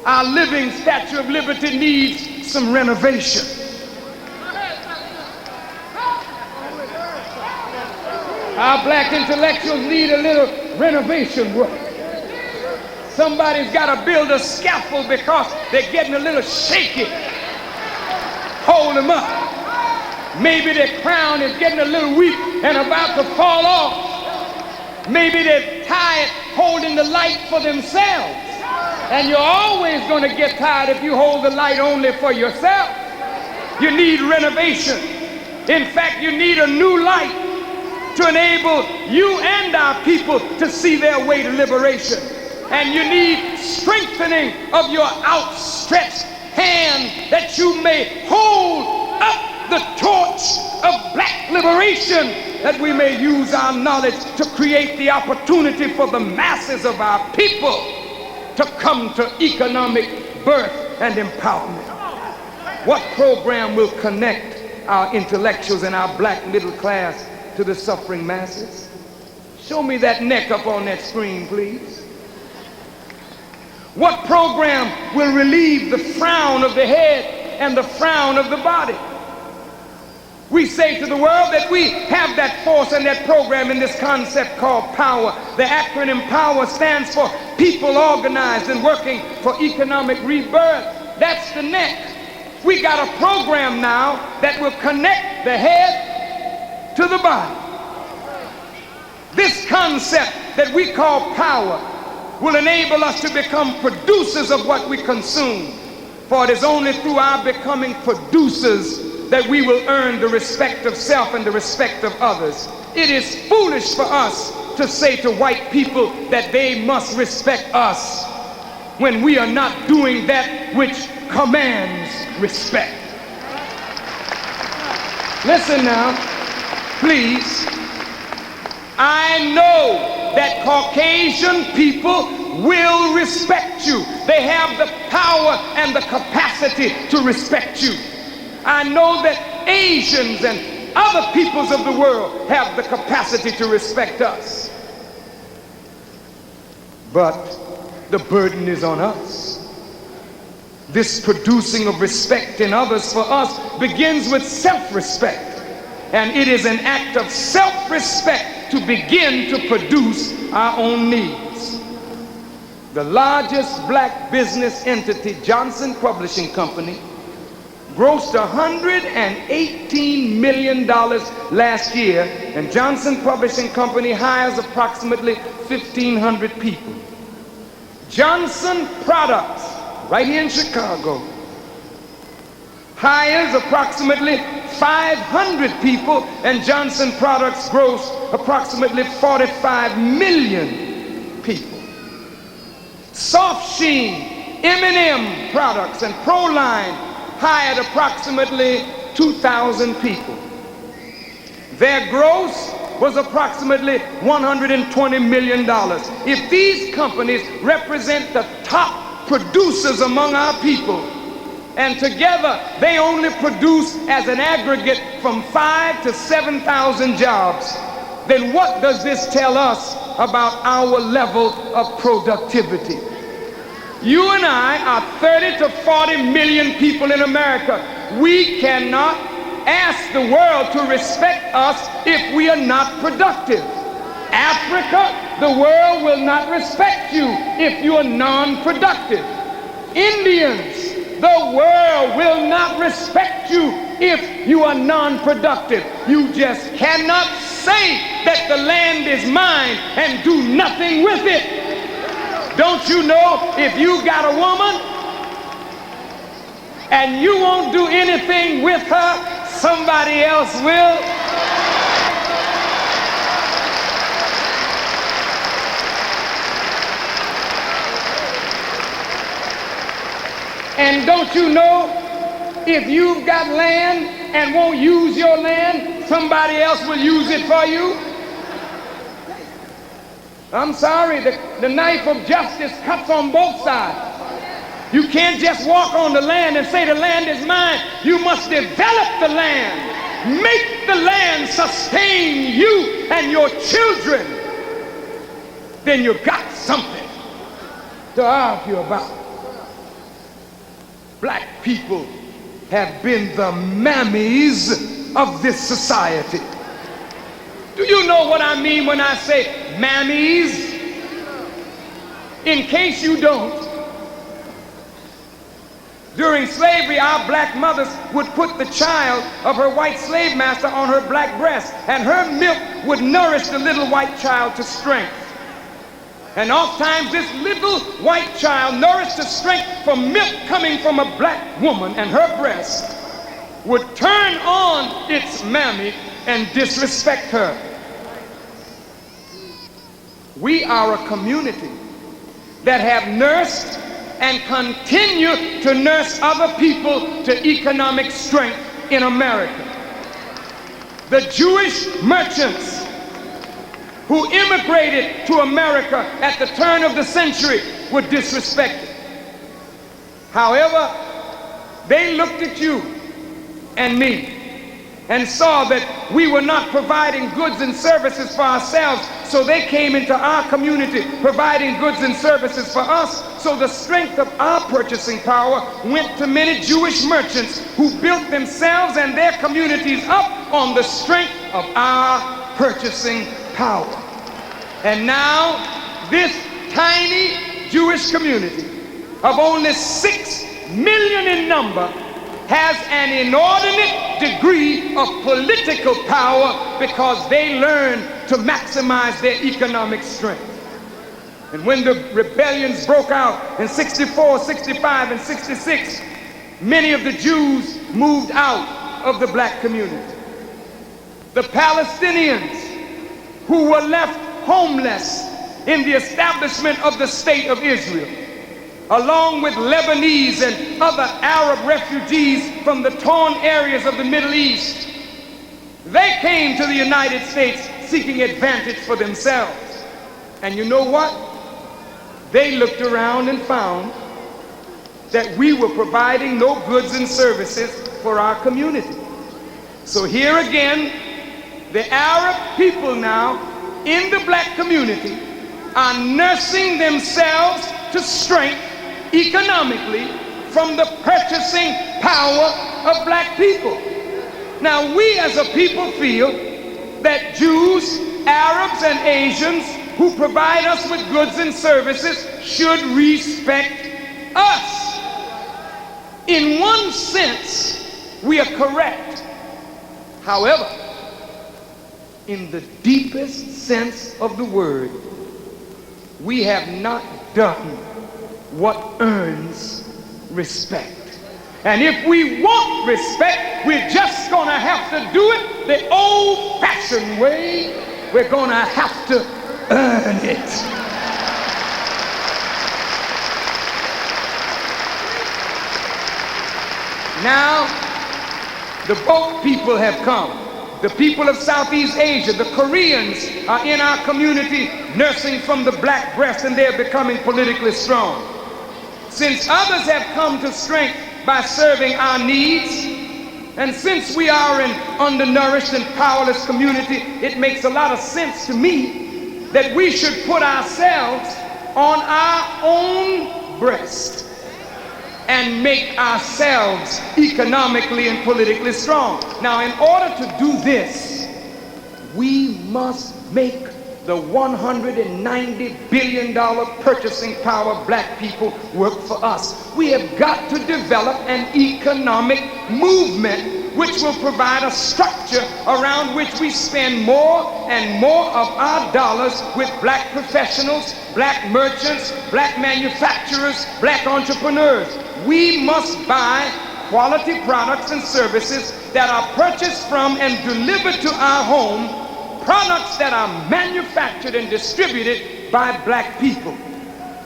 our living Statue of Liberty needs some renovation. Our black intellectuals need a little renovation work. Somebody's got to build a scaffold because they're getting a little shaky. Hold them up. Maybe their crown is getting a little weak and about to fall off. Maybe they're tired holding the light for themselves. And you're always going to get tired if you hold the light only for yourself. You need renovation. In fact, you need a new light to enable you and our people to see their way to liberation. And you need strengthening of your outstretched hand that you may hold up the torch of black liberation, that we may use our knowledge to create the opportunity for the masses of our people to come to economic birth and empowerment. What program will connect our intellectuals and our black middle class to the suffering masses? Show me that neck up on that screen, please. What program will relieve the frown of the head and the frown of the body? We say to the world that we have that force and that program in this concept called power. The acronym POWER stands for people organized and working for economic rebirth. That's the neck. We got a program now that will connect the head to the body. This concept that we call power will enable us to become producers of what we consume. For it is only through our becoming producers that we will earn the respect of self and the respect of others. It is foolish for us to say to white people that they must respect us. when we are not doing that which commands respect. Listen now, please. I know that Caucasian people will respect you. They have the power and the capacity to respect you. I know that Asians and other peoples of the world have the capacity to respect us. But the burden is on us. This producing of respect in others for us begins with self-respect. And it is an act of self-respect to begin to produce our own needs. The largest black business entity, Johnson Publishing Company, grossed $118 million last year, and Johnson Publishing Company hires approximately 1,500 people. Johnson Products, right here in Chicago, hires approximately 500 people, and Johnson Products gross approximately 45 million people. Soft Sheen, M&M Products, and Proline hired approximately 2,000 people. Their gross was approximately $120 million. If these companies represent the top producers among our people, and together they only produce as an aggregate from 5,000 to 7,000 jobs, then what does this tell us about our level of productivity? You and I are 30 to 40 million people in America. We cannot ask the world to respect us if we are not productive. Africa, the world will not respect you if you are non-productive. Indians, the world will not respect you if you are non-productive. You just cannot say that the land is mine and do nothing with it. Don't you know if you got a woman and you won't do anything with her, somebody else will? And don't you know if you've got land and won't use your land, somebody else will use it for you? I'm sorry, the knife of justice cuts on both sides. You can't just walk on the land and say the land is mine. You must develop the land. Make the land sustain you and your children. Then you've got something to argue about. Black people have been the mammies of this society. Do you know what I mean when I say mammies? In case you don't, during slavery, our black mothers would put the child of her white slave master on her black breast, and her milk would nourish the little white child to strength. And oftentimes this little white child, nourished to strength from milk coming from a black woman and her breast, would turn on its mammy and disrespect her. We are a community that have nursed and continue to nurse other people to economic strength in America. The Jewish merchants who immigrated to America at the turn of the century were disrespected. However, they looked at you and me and saw that we were not providing goods and services for ourselves, so they came into our community providing goods and services for us. So the strength of our purchasing power went to many Jewish merchants who built themselves and their communities up on the strength of our purchasing power. And now this tiny Jewish community of only 6 million in number has an inordinate degree of political power because they learned to maximize their economic strength. And when the rebellions broke out in 64, 65, and 66, many of the Jews moved out of the black community. The Palestinians who were left homeless in the establishment of the state of Israel along with Lebanese and other Arab refugees from the torn areas of the Middle East. They came to the United States seeking advantage for themselves. And you know what? They looked around and found that we were providing no goods and services for our community. So here again, the Arab people now in the black community are nursing themselves to strength economically from the purchasing power of black people. Now we as a people feel that Jews, Arabs, and Asians who provide us with goods and services should respect us. In one sense, we are correct. However, in the deepest sense of the word, we have not done what earns respect. And if we want respect, we're just gonna have to do it the old-fashioned way. We're gonna have to earn it. Now, the boat people have come. The people of Southeast Asia, the Koreans are in our community nursing from the black breast, and they're becoming politically strong. Since others have come to strength by serving our needs, and since we are an undernourished and powerless community, it makes a lot of sense to me that we should put ourselves on our own breast and make ourselves economically and politically strong. Now, in order to do this, we must make the $190 billion purchasing power of black people work for us. We have got to develop an economic movement which will provide a structure around which we spend more and more of our dollars with black professionals, black merchants, black manufacturers, black entrepreneurs. We must buy quality products and services that are purchased from and delivered to our home, products that are manufactured and distributed by black people.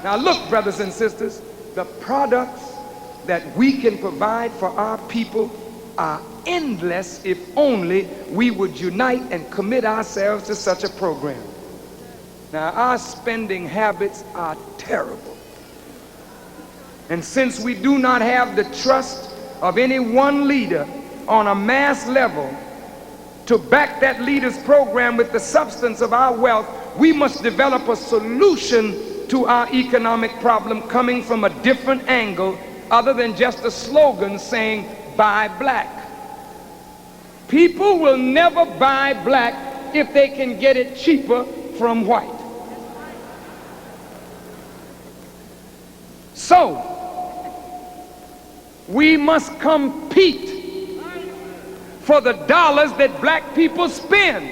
Now look, brothers and sisters, the products that we can provide for our people are endless if only we would unite and commit ourselves to such a program. Now our spending habits are terrible. And since we do not have the trust of any one leader on a mass level to back that leader's program with the substance of our wealth, we must develop a solution to our economic problem coming from a different angle other than just a slogan saying, buy black. People will never buy black if they can get it cheaper from white. So, we must compete for the dollars that black people spend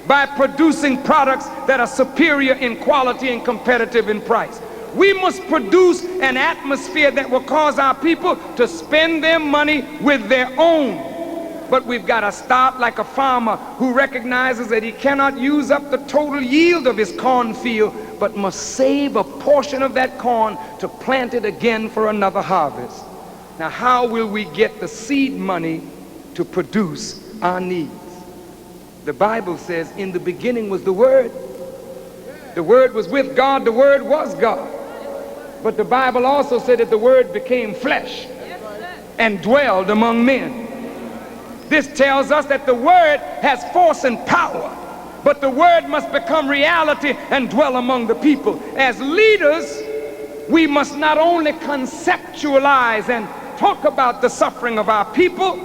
by producing products that are superior in quality and competitive in price. We must produce an atmosphere that will cause our people to spend their money with their own. But we've got to start like a farmer who recognizes that he cannot use up the total yield of his cornfield, but must save a portion of that corn to plant it again for another harvest. Now, how will we get the seed money to produce our needs? The Bible says, in the beginning was the Word. The Word was with God, the Word was God. But the Bible also said that the Word became flesh and dwelled among men. This tells us that the Word has force and power, but the Word must become reality and dwell among the people. As leaders, we must not only conceptualize and talk about the suffering of our people,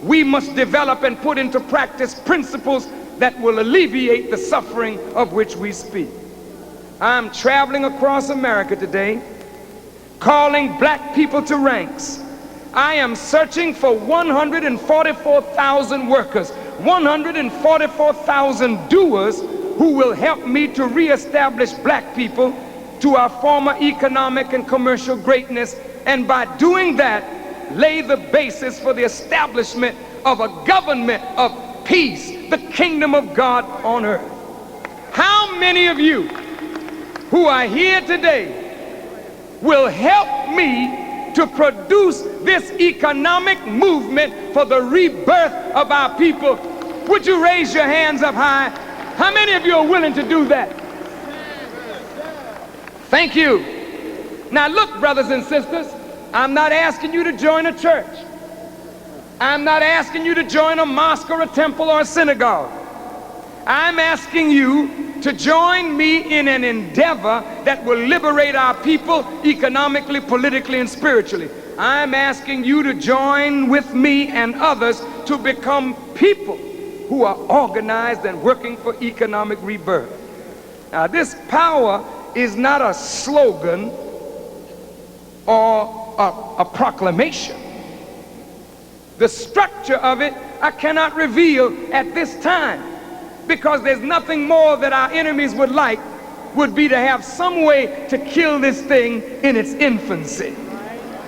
we must develop and put into practice principles that will alleviate the suffering of which we speak. I'm traveling across America today, calling black people to ranks. I am searching for 144,000 workers, 144,000 doers who will help me to reestablish black people to our former economic and commercial greatness, and by doing that, lay the basis for the establishment of a government of peace, the kingdom of God on earth. How many of you who are here today will help me to produce this economic movement for the rebirth of our people. Would you raise your hands up high? How many of you are willing to do that? Thank you. Now look, brothers and sisters, I'm not asking you to join a church. I'm not asking you to join a mosque or a temple or a synagogue. I'm asking you to join me in an endeavor that will liberate our people economically, politically, and spiritually. I'm asking you to join with me and others to become people who are organized and working for economic rebirth. Now, this power is not a slogan or a proclamation. The structure of it I cannot reveal at this time, because there's nothing more that our enemies would like would be to have some way to kill this thing in its infancy.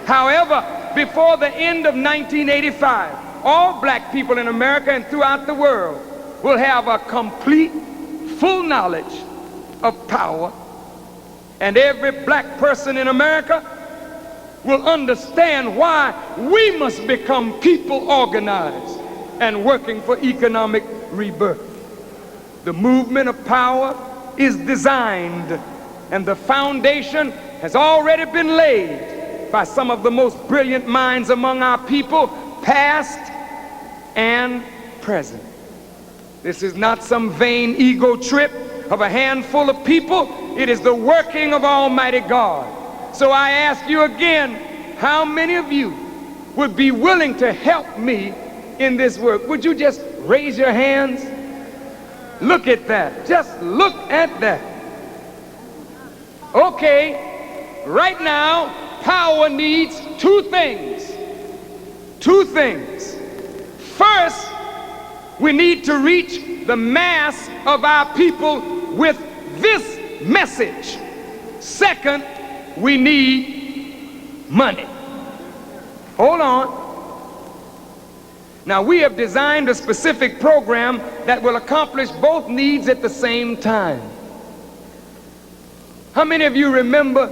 However, before the end of 1985, all black people in America and throughout the world will have a complete, full knowledge of power, and every black person in America will understand why we must become people organized and working for economic rebirth. The movement of power is designed, and the foundation has already been laid by some of the most brilliant minds among our people, past and present. This is not some vain ego trip of a handful of people. It is the working of Almighty God. So I ask you again, how many of you would be willing to help me in this work? Would you just raise your hands? Look at that. Just look at that. Okay, right now, power needs two things. Two things. First, we need to reach the mass of our people with this message. Second, we need money. Hold on. Now, we have designed a specific program that will accomplish both needs at the same time. How many of you remember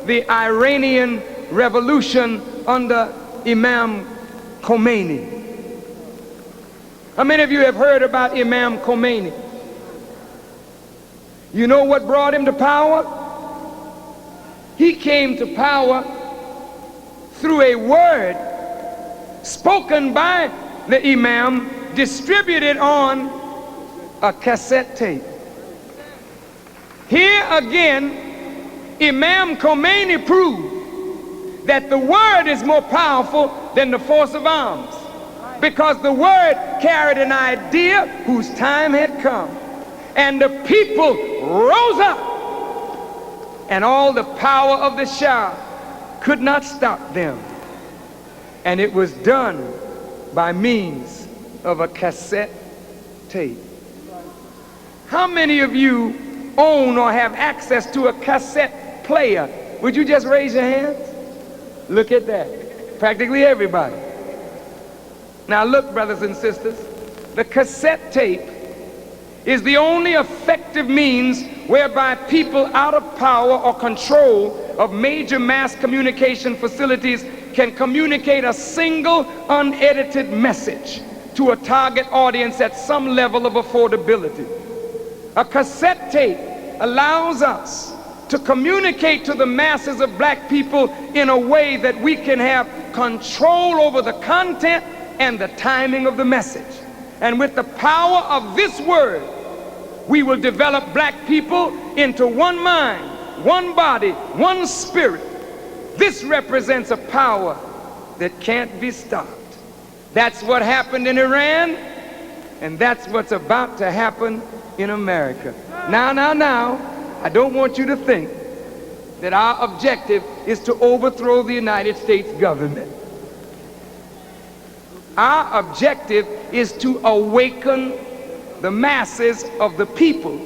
the Iranian Revolution under Imam Khomeini? How many of you have heard about Imam Khomeini? You know what brought him to power? He came to power through a word spoken by the Imam, distributed on a cassette tape. Here again, Imam Khomeini proved that the word is more powerful than the force of arms, because the word carried an idea whose time had come, and the people rose up, and all the power of the Shah could not stop them. And it was done by means of a cassette tape. How many of you own or have access to a cassette player? Would you just raise your hands? Look at that. Practically everybody. Now look, brothers and sisters, the cassette tape is the only effective means whereby people out of power or control of major mass communication facilities can communicate a single unedited message to a target audience at some level of affordability. A cassette tape allows us to communicate to the masses of black people in a way that we can have control over the content and the timing of the message. And with the power of this word, we will develop black people into one mind, one body, one spirit. This represents a power that can't be stopped. That's what happened in Iran, and that's what's about to happen in America. Now, I don't want you to think that our objective is to overthrow the United States government. Our objective is to awaken the masses of the people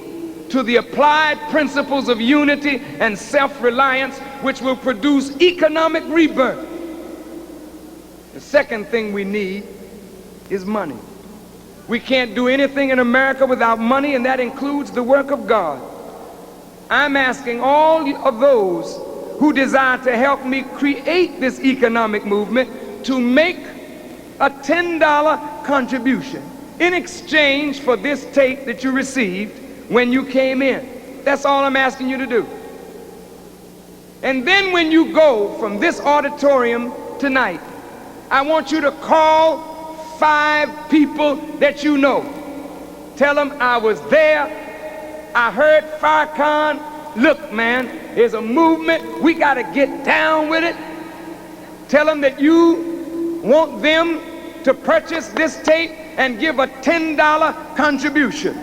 to the applied principles of unity and self-reliance, which will produce economic rebirth. The second thing we need is money. We can't do anything in America without money, and that includes the work of God. I'm asking all of those who desire to help me create this economic movement to make a $10 contribution in exchange for this tape that you received when you came in. That's all I'm asking you to do. And then when you go from this auditorium tonight, I want you to call 5 people that you know. Tell them I was there, I heard Farrakhan. Look, man, there's a movement, we got to get down with it. Tell them that you want them to purchase this tape and give a $10 contribution.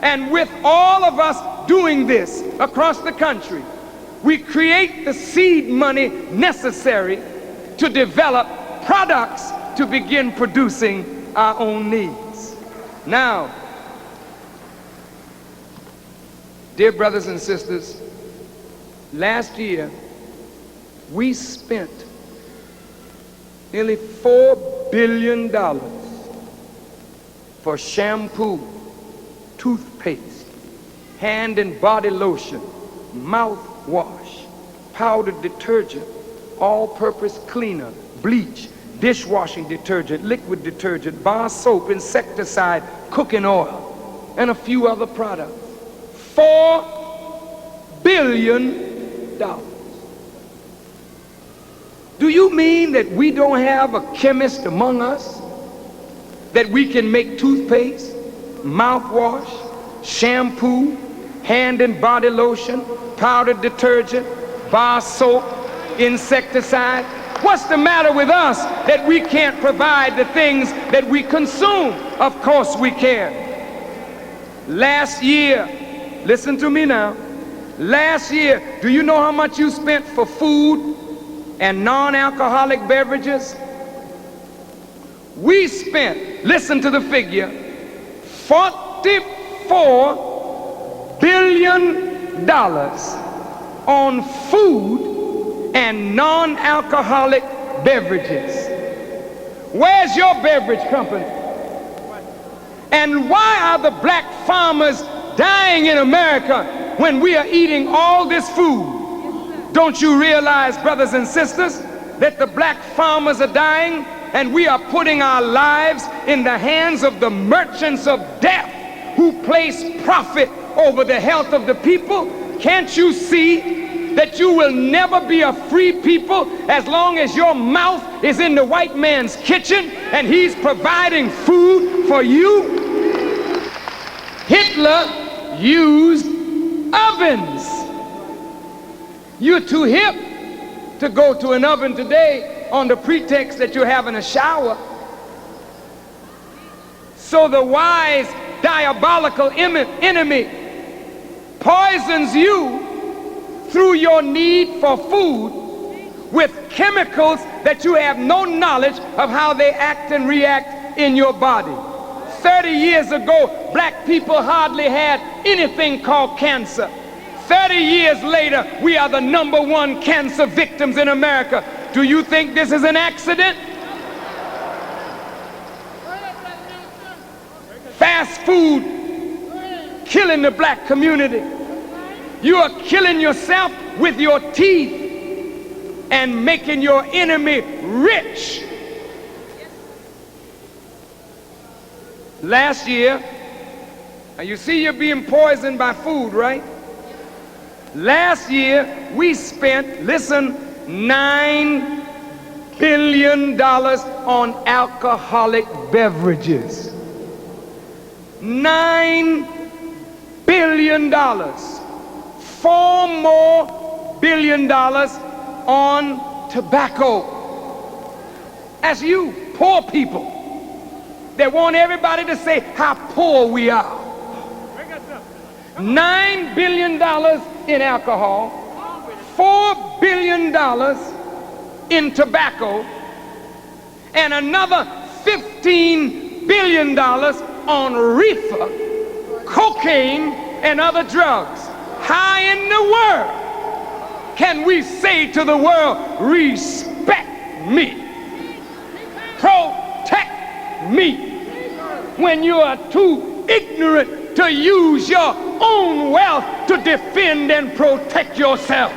And with all of us doing this across the country, we create the seed money necessary to develop products to begin producing our own needs. Now, dear brothers and sisters, last year we spent nearly $4 billion for shampoo, toothpaste, hand and body lotion, mouthwash, powdered detergent, all-purpose cleaner, bleach, dishwashing detergent, liquid detergent, bar soap, insecticide, cooking oil, and a few other products. $4 billion. Do you mean that we don't have a chemist among us that we can make toothpaste, mouthwash, shampoo, hand and body lotion, powdered detergent, bar soap, insecticide? What's the matter with us that we can't provide the things that we consume? Of course we can. Last year, listen to me now. Last year, do you know how much you spent for food and non-alcoholic beverages? We spent, listen to the figure, $44 billion on food and non-alcoholic beverages. Where's your beverage company? And why are the black farmers dying in America when we are eating all this food? Don't you realize, brothers and sisters, that the black farmers are dying and we are putting our lives in the hands of the merchants of death who place profit over the health of the people? Can't you see that you will never be a free people as long as your mouth is in the white man's kitchen and he's providing food for you? Hitler used ovens. You're too hip to go to an oven today on the pretext that you're having a shower. So the wise, diabolical enemy poisons you through your need for food with chemicals that you have no knowledge of how they act and react in your body. 30 years ago, black people hardly had anything called cancer. 30 years later, we are the #1 cancer victims in America. Do you think this is an accident? Fast food killing the black community. You are killing yourself with your teeth and making your enemy rich. Last year, now you see you're being poisoned by food, right? Last year, we spent, listen, $9 billion on alcoholic beverages. $9 billion. $4 more billion on tobacco. That's you, poor people. They want everybody to say how poor we are. $9 billion in alcohol, $4 billion in tobacco, and another $15 billion on reefer, cocaine, and other drugs. How in the world can we say to the world, respect me, protect me, when you are too ignorant to use your own wealth to defend and protect yourself?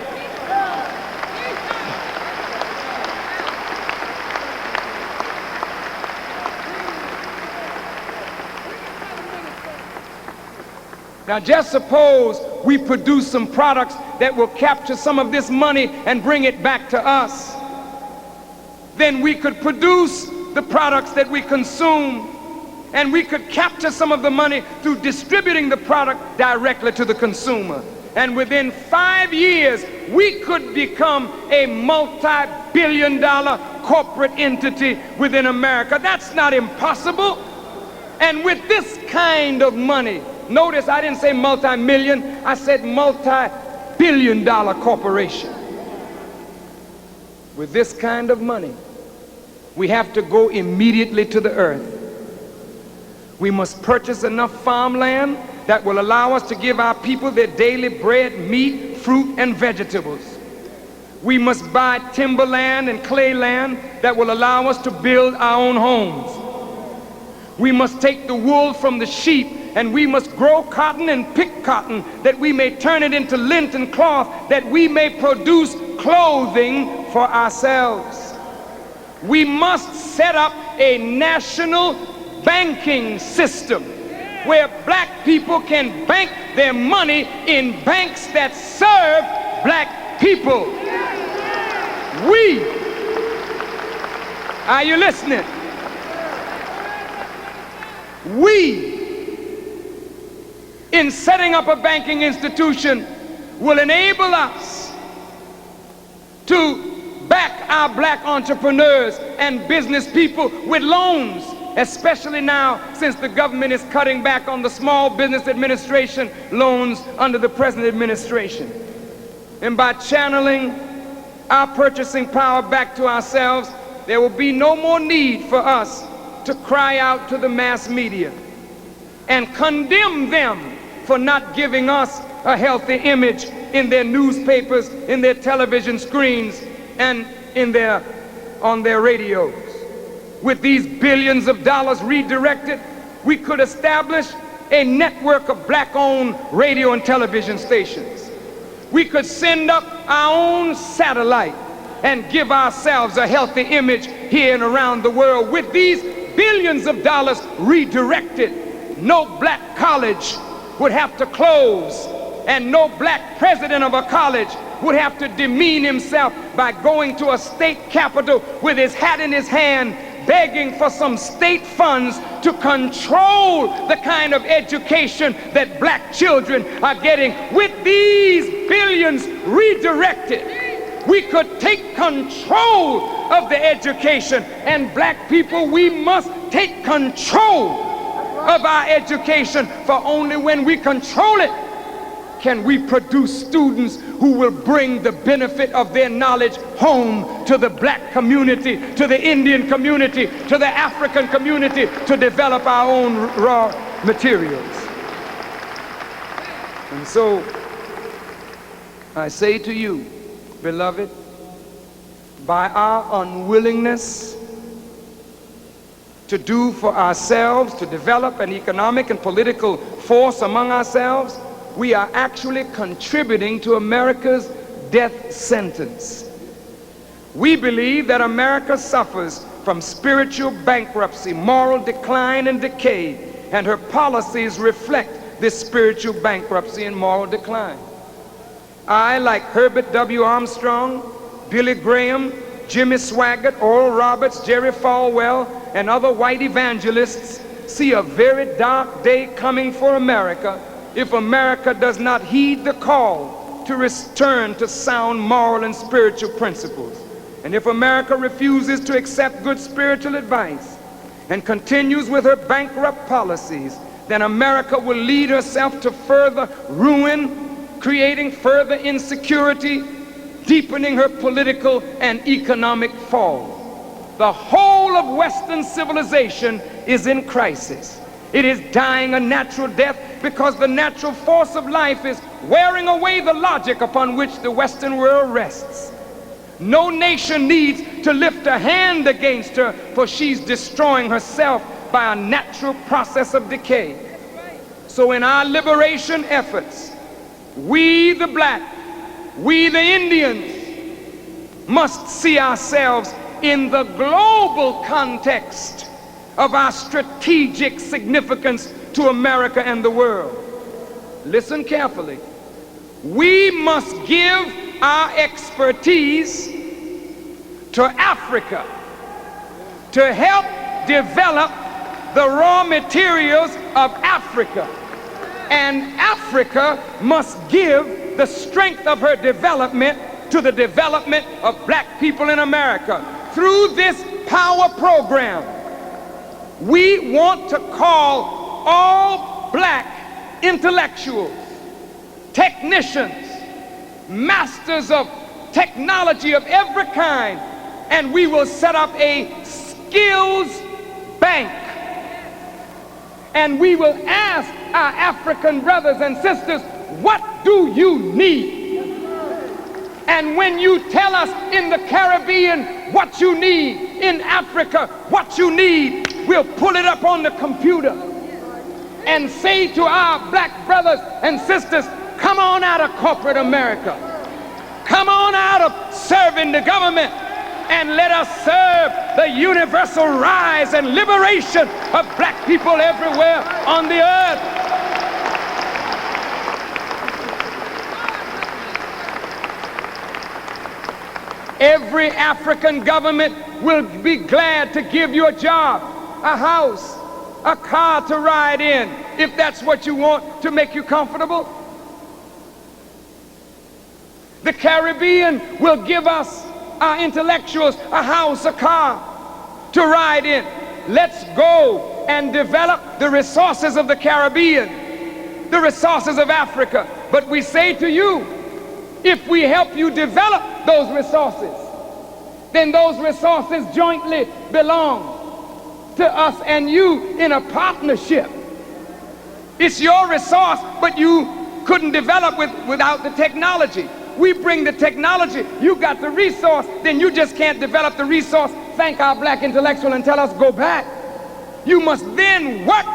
Now just suppose we produce some products that will capture some of this money and bring it back to us. Then we could produce the products that we consume, and we could capture some of the money through distributing the product directly to the consumer. And within 5 years, we could become a multi-billion-dollar corporate entity within America. That's not impossible. And with this kind of money, notice I didn't say multi-million, I said multi-billion-dollar corporation. With this kind of money, we have to go immediately to the earth. We must purchase enough farmland that will allow us to give our people their daily bread, meat, fruit, and vegetables. We must buy timberland and clay land that will allow us to build our own homes. We must take the wool from the sheep, and we must grow cotton and pick cotton that we may turn it into lint and cloth, that we may produce clothing for ourselves. We must set up a national banking system where black people can bank their money in banks that serve black people. Are you listening? We, in setting up a banking institution, will enable us to back our black entrepreneurs and business people with loans, especially now since the government is cutting back on the Small Business Administration loans under the present administration. And by channeling our purchasing power back to ourselves, there will be no more need for us to cry out to the mass media and condemn them for not giving us a healthy image in their newspapers, in their television screens, and on their radios. With these billions of dollars redirected, we could establish a network of black-owned radio and television stations. We could send up our own satellite and give ourselves a healthy image here and around the world. With these billions of dollars redirected, no black college would have to close, and no black president of a college would have to demean himself by going to a state capitol with his hat in his hand, begging for some state funds to control the kind of education that black children are getting. With these billions redirected, we could take control of the education, and black people, we must take control of our education, for only when we control it can we produce students who will bring the benefit of their knowledge home to the black community, to the Indian community, to the African community, to develop our own raw materials. And so I say to you, beloved, by our unwillingness to do for ourselves, to develop an economic and political force among ourselves, we are actually contributing to America's death sentence. We believe that America suffers from spiritual bankruptcy, moral decline and decay, and her policies reflect this spiritual bankruptcy and moral decline. I, like Herbert W. Armstrong, Billy Graham, Jimmy Swaggart, Oral Roberts, Jerry Falwell, and other white evangelists, see a very dark day coming for America if America does not heed the call to return to sound moral and spiritual principles. And if America refuses to accept good spiritual advice and continues with her bankrupt policies, then America will lead herself to further ruin, creating further insecurity, deepening her political and economic fall. The whole of Western civilization is in crisis. It is dying a natural death because the natural force of life is wearing away the logic upon which the Western world rests. No nation needs to lift a hand against her, for she's destroying herself by a natural process of decay. So in our liberation efforts, we the black, we the Indians, must see ourselves in the global context of our strategic significance to America and the world. listen carefully, we must give our expertise to Africa to help develop the raw materials of Africa. And Africa must give the strength of her development to the development of black people in America. Through this power program, we want to call all black intellectuals, technicians, masters of technology of every kind, and we will set up a skills bank. And we will ask our African brothers and sisters, what do you need? And when you tell us in the Caribbean what you need, in Africa what you need, we'll pull it up on the computer and say to our black brothers and sisters, come on out of corporate America. Come on out of serving the government and let us serve the universal rise and liberation of black people everywhere on the earth. Every African government will be glad to give you a job, a house, a car to ride in, if that's what you want to make you comfortable. The Caribbean will give us, our intellectuals, a house, a car to ride in. Let's go and develop the resources of the Caribbean, the resources of Africa. But we say to you, if we help you develop those resources, then those resources jointly belong to us and you in a partnership. It's your resource, but you couldn't develop without the technology. We bring the technology, you got the resource, then you just can't develop the resource. Thank our black intellectual and tell us go back. You must then work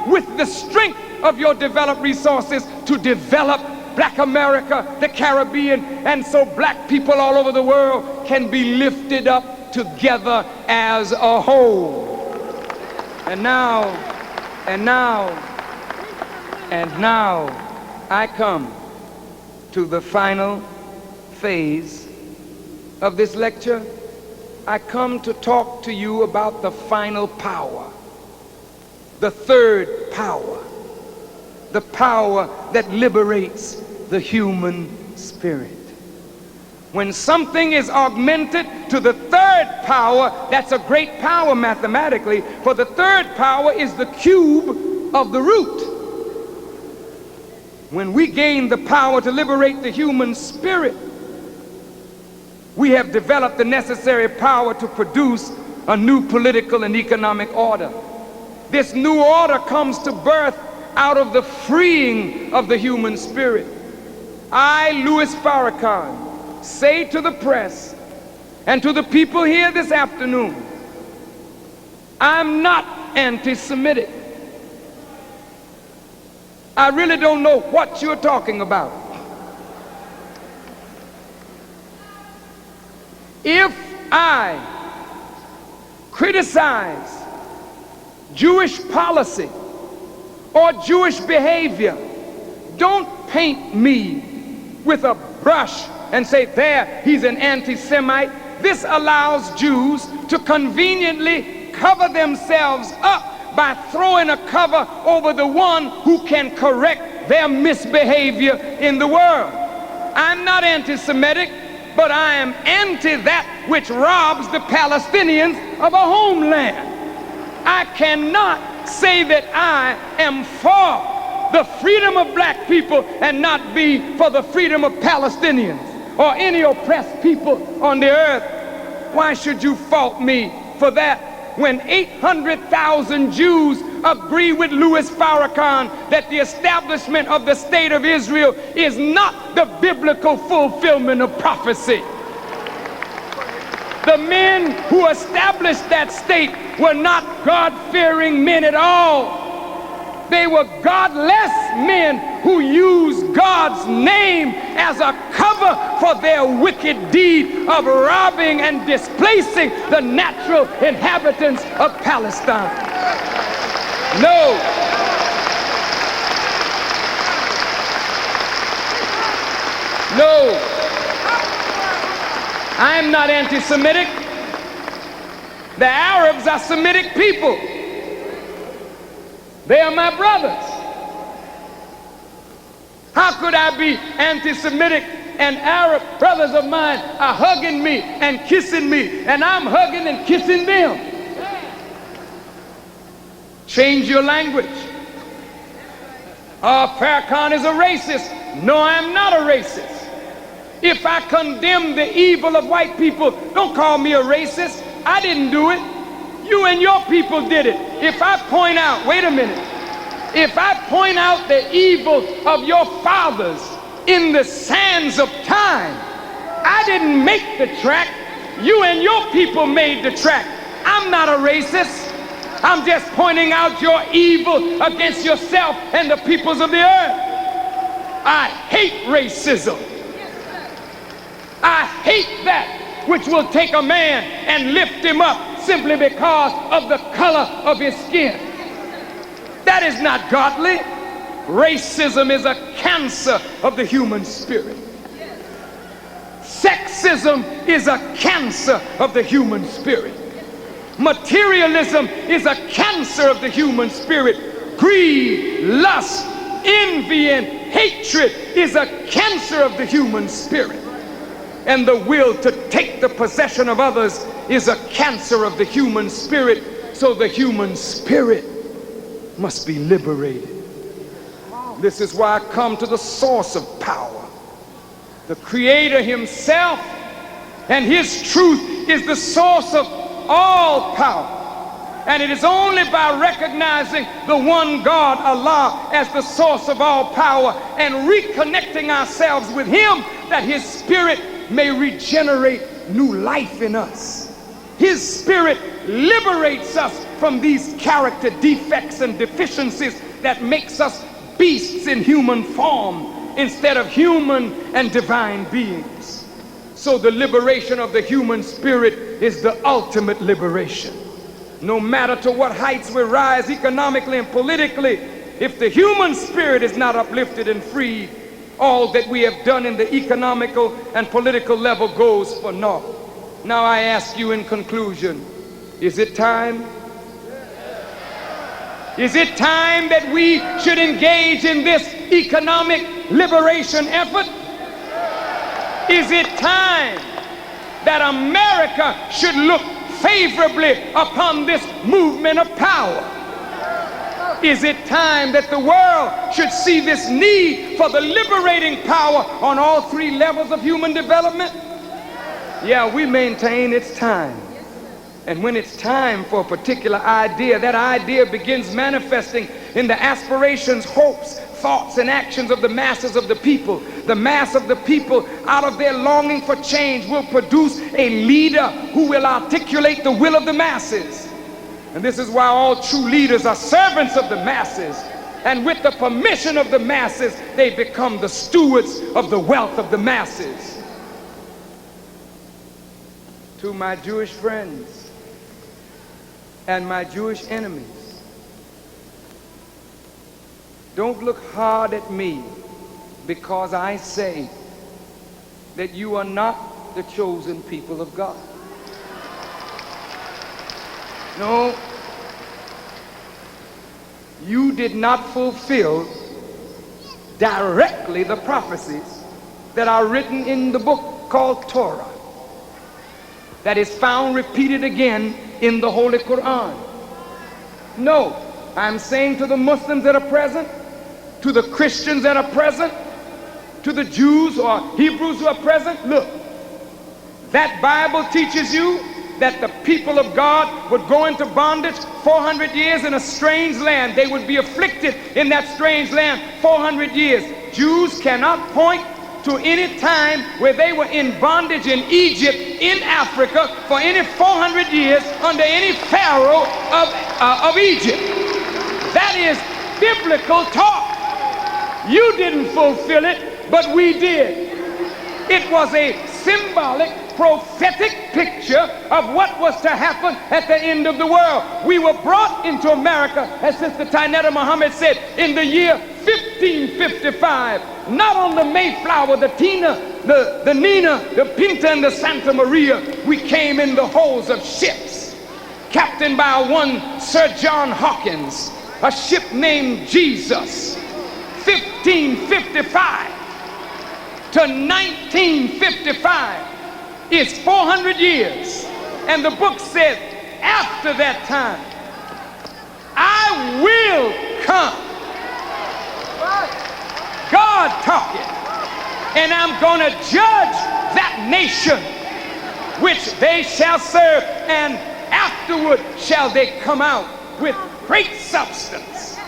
with the strength of your developed resources to develop black America, the Caribbean, and so black people all over the world can be lifted up together as a whole. And now, I come to the final phase of this lecture. I come to talk to you about the final power, the third power, the power that liberates the human spirit. When something is augmented to the third power, that's a great power mathematically, for the third power is the cube of the root. When we gain the power to liberate the human spirit, we have developed the necessary power to produce a new political and economic order. This new order comes to birth out of the freeing of the human spirit. I, Louis Farrakhan, say to the press and to the people here this afternoon, I'm not anti-Semitic. I really don't know what you're talking about. If I criticize Jewish policy or Jewish behavior, don't paint me with a brush and say, there, he's an anti-Semite. This allows Jews to conveniently cover themselves up by throwing a cover over the one who can correct their misbehavior in the world. I'm not anti-Semitic, but I am anti that which robs the Palestinians of a homeland. I cannot say that I am for the freedom of black people and not be for the freedom of Palestinians or any oppressed people on the earth. Why should you fault me for that when 800,000 Jews agree with Louis Farrakhan that the establishment of the state of Israel is not the biblical fulfillment of prophecy? The men who established that state were not God-fearing men at all. They were godless men who used God's name as a cover for their wicked deed of robbing and displacing the natural inhabitants of Palestine. No. No, I am not anti-Semitic. The Arabs are Semitic people. They are my brothers. How could I be anti-Semitic and Arab brothers of mine are hugging me and kissing me, and I'm hugging and kissing them? Change your language. Farrakhan is a racist. No, I'm not a racist. If I condemn the evil of white people, don't call me a racist. I didn't do it. You and your people did it. If I point out, wait a minute, if I point out the evil of your fathers in the sands of time, I didn't make the track. You and your people made the track. I'm not a racist. I'm just pointing out your evil against yourself and the peoples of the earth. I hate racism. I hate that which will take a man and lift him up simply because of the color of his skin. That is not godly. Racism is a cancer of the human spirit. Sexism is a cancer of the human spirit. Materialism is a cancer of the human spirit. Greed, lust, envy, and hatred is a cancer of the human spirit. And the will to take the possession of others is a cancer of the human spirit. So the human spirit must be liberated. This is why I come to the source of power, the Creator himself, and his truth is the source of all power. And it is only by recognizing the one God, Allah, as the source of all power and reconnecting ourselves with him that his spirit may regenerate new life in us. His spirit liberates us from these character defects and deficiencies that makes us beasts in human form instead of human and divine beings. So the liberation of the human spirit is the ultimate liberation. No matter to what heights we rise economically and politically, if the human spirit is not uplifted and freed, all that we have done in the economical and political level goes for naught. Now I ask you in conclusion, is it time? Is it time that we should engage in this economic liberation effort? Is it time that America should look favorably upon this movement of power? Is it time that the world should see this need for the liberating power on all three levels of human development? Yeah, we maintain it's time. And when it's time for a particular idea, that idea begins manifesting in the aspirations, hopes, thoughts, and actions of the masses of the people. The mass of the people, out of their longing for change, will produce a leader who will articulate the will of the masses. And this is why all true leaders are servants of the masses. And with the permission of the masses, they become the stewards of the wealth of the masses. To my Jewish friends and my Jewish enemies, don't look hard at me because I say that you are not the chosen people of God. No, you did not fulfill directly the prophecies that are written in the book called Torah, that is found repeated again in the Holy Quran. No, I'm saying to the Muslims that are present, to the Christians that are present, to the Jews or Hebrews who are present, look, that Bible teaches you that the people of God would go into bondage 400 years in a strange land. They would be afflicted in that strange land 400 years. Jews cannot point to any time where they were in bondage in Egypt, in Africa, for any 400 years under any pharaoh of Egypt. That is biblical talk. You didn't fulfill it, but we did. It was a symbolic, prophetic picture of what was to happen at the end of the world. We were brought into America, as Sister Tainetta Muhammad said, in the year 1555, not on the Mayflower, the Tina, the Nina, the Pinta, and the Santa Maria. We came in the holds of ships, captained by one Sir John Hawkins, a ship named Jesus. 1555 to 1955 is 400 years. And the book said, after that time, I will come. God talking. And I'm going to judge that nation which they shall serve, and afterward shall they come out with great substance.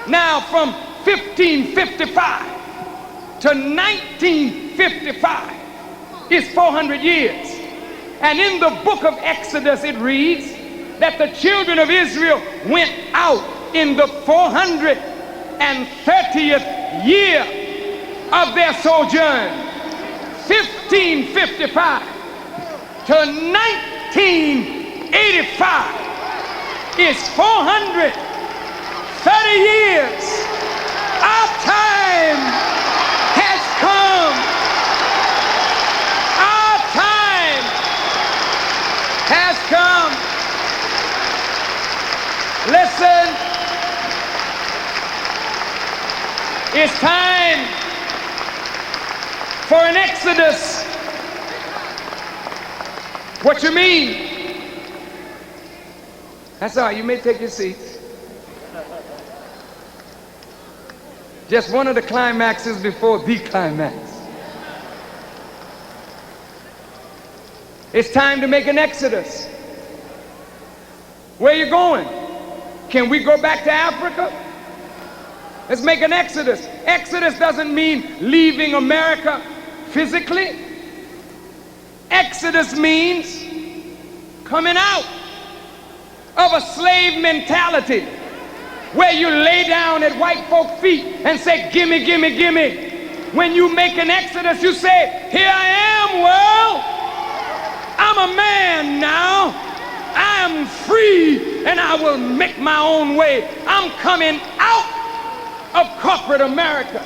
Now from 1555 to 1955 is 400 years. And in the book of Exodus it reads that the children of Israel went out in the 430th year of their sojourn. 1555 to 1985 is 430 years. Our time has come. Our time has come. Listen, it's time for an exodus. What you mean? That's all right, you may take your seats. Just one of the climaxes before the climax. It's time to make an exodus. Where are you going? Can we go back to Africa? Let's make an exodus. Exodus doesn't mean leaving America physically. Exodus means coming out of a slave mentality where you lay down at white folk feet and say, gimme, gimme, gimme. When you make an exodus, you say, here I am, world. I'm a man now. I am free and I will make my own way. I'm coming out of corporate America.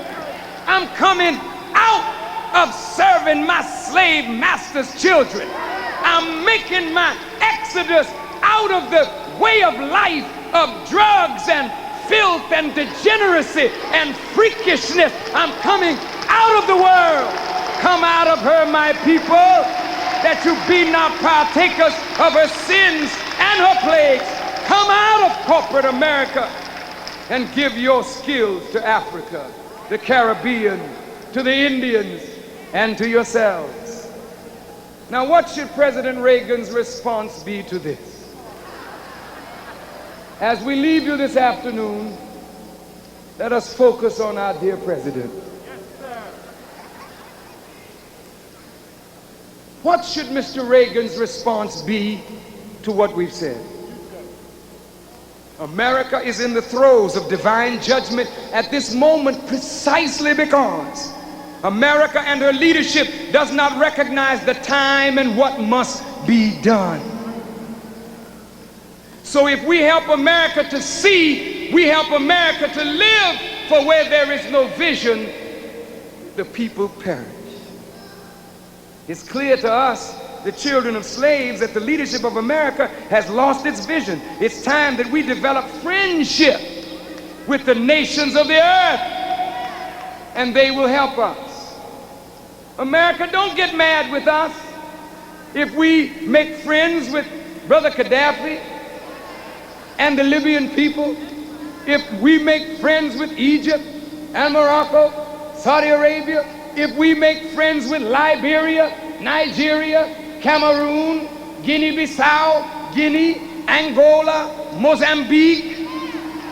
I'm coming out of serving my slave master's children. I'm making my exodus out of the way of life of drugs and filth and degeneracy and freakishness. I'm coming out of the world. Come out of her, my people, that you be not partakers of her sins and her plagues. Come out of corporate America and give your skills to Africa, the Caribbean, to the Indians, and to yourselves. Now, what should President Reagan's response be to this? As we leave you this afternoon, let us focus on our dear president. Yes, sir. What should Mr. Reagan's response be to what we've said? America is in the throes of divine judgment at this moment precisely because America and her leadership does not recognize the time and what must be done. So if we help America to see, we help America to live, for where there is no vision, the people perish. It's clear to us, the children of slaves, that the leadership of America has lost its vision. It's time that we develop friendship with the nations of the earth, and they will help us. America, don't get mad with us if we make friends with Brother Gaddafi and the Libyan people, if we make friends with Egypt and Morocco, Saudi Arabia, if we make friends with Liberia, Nigeria, Cameroon, Guinea-Bissau, Guinea, Angola, Mozambique,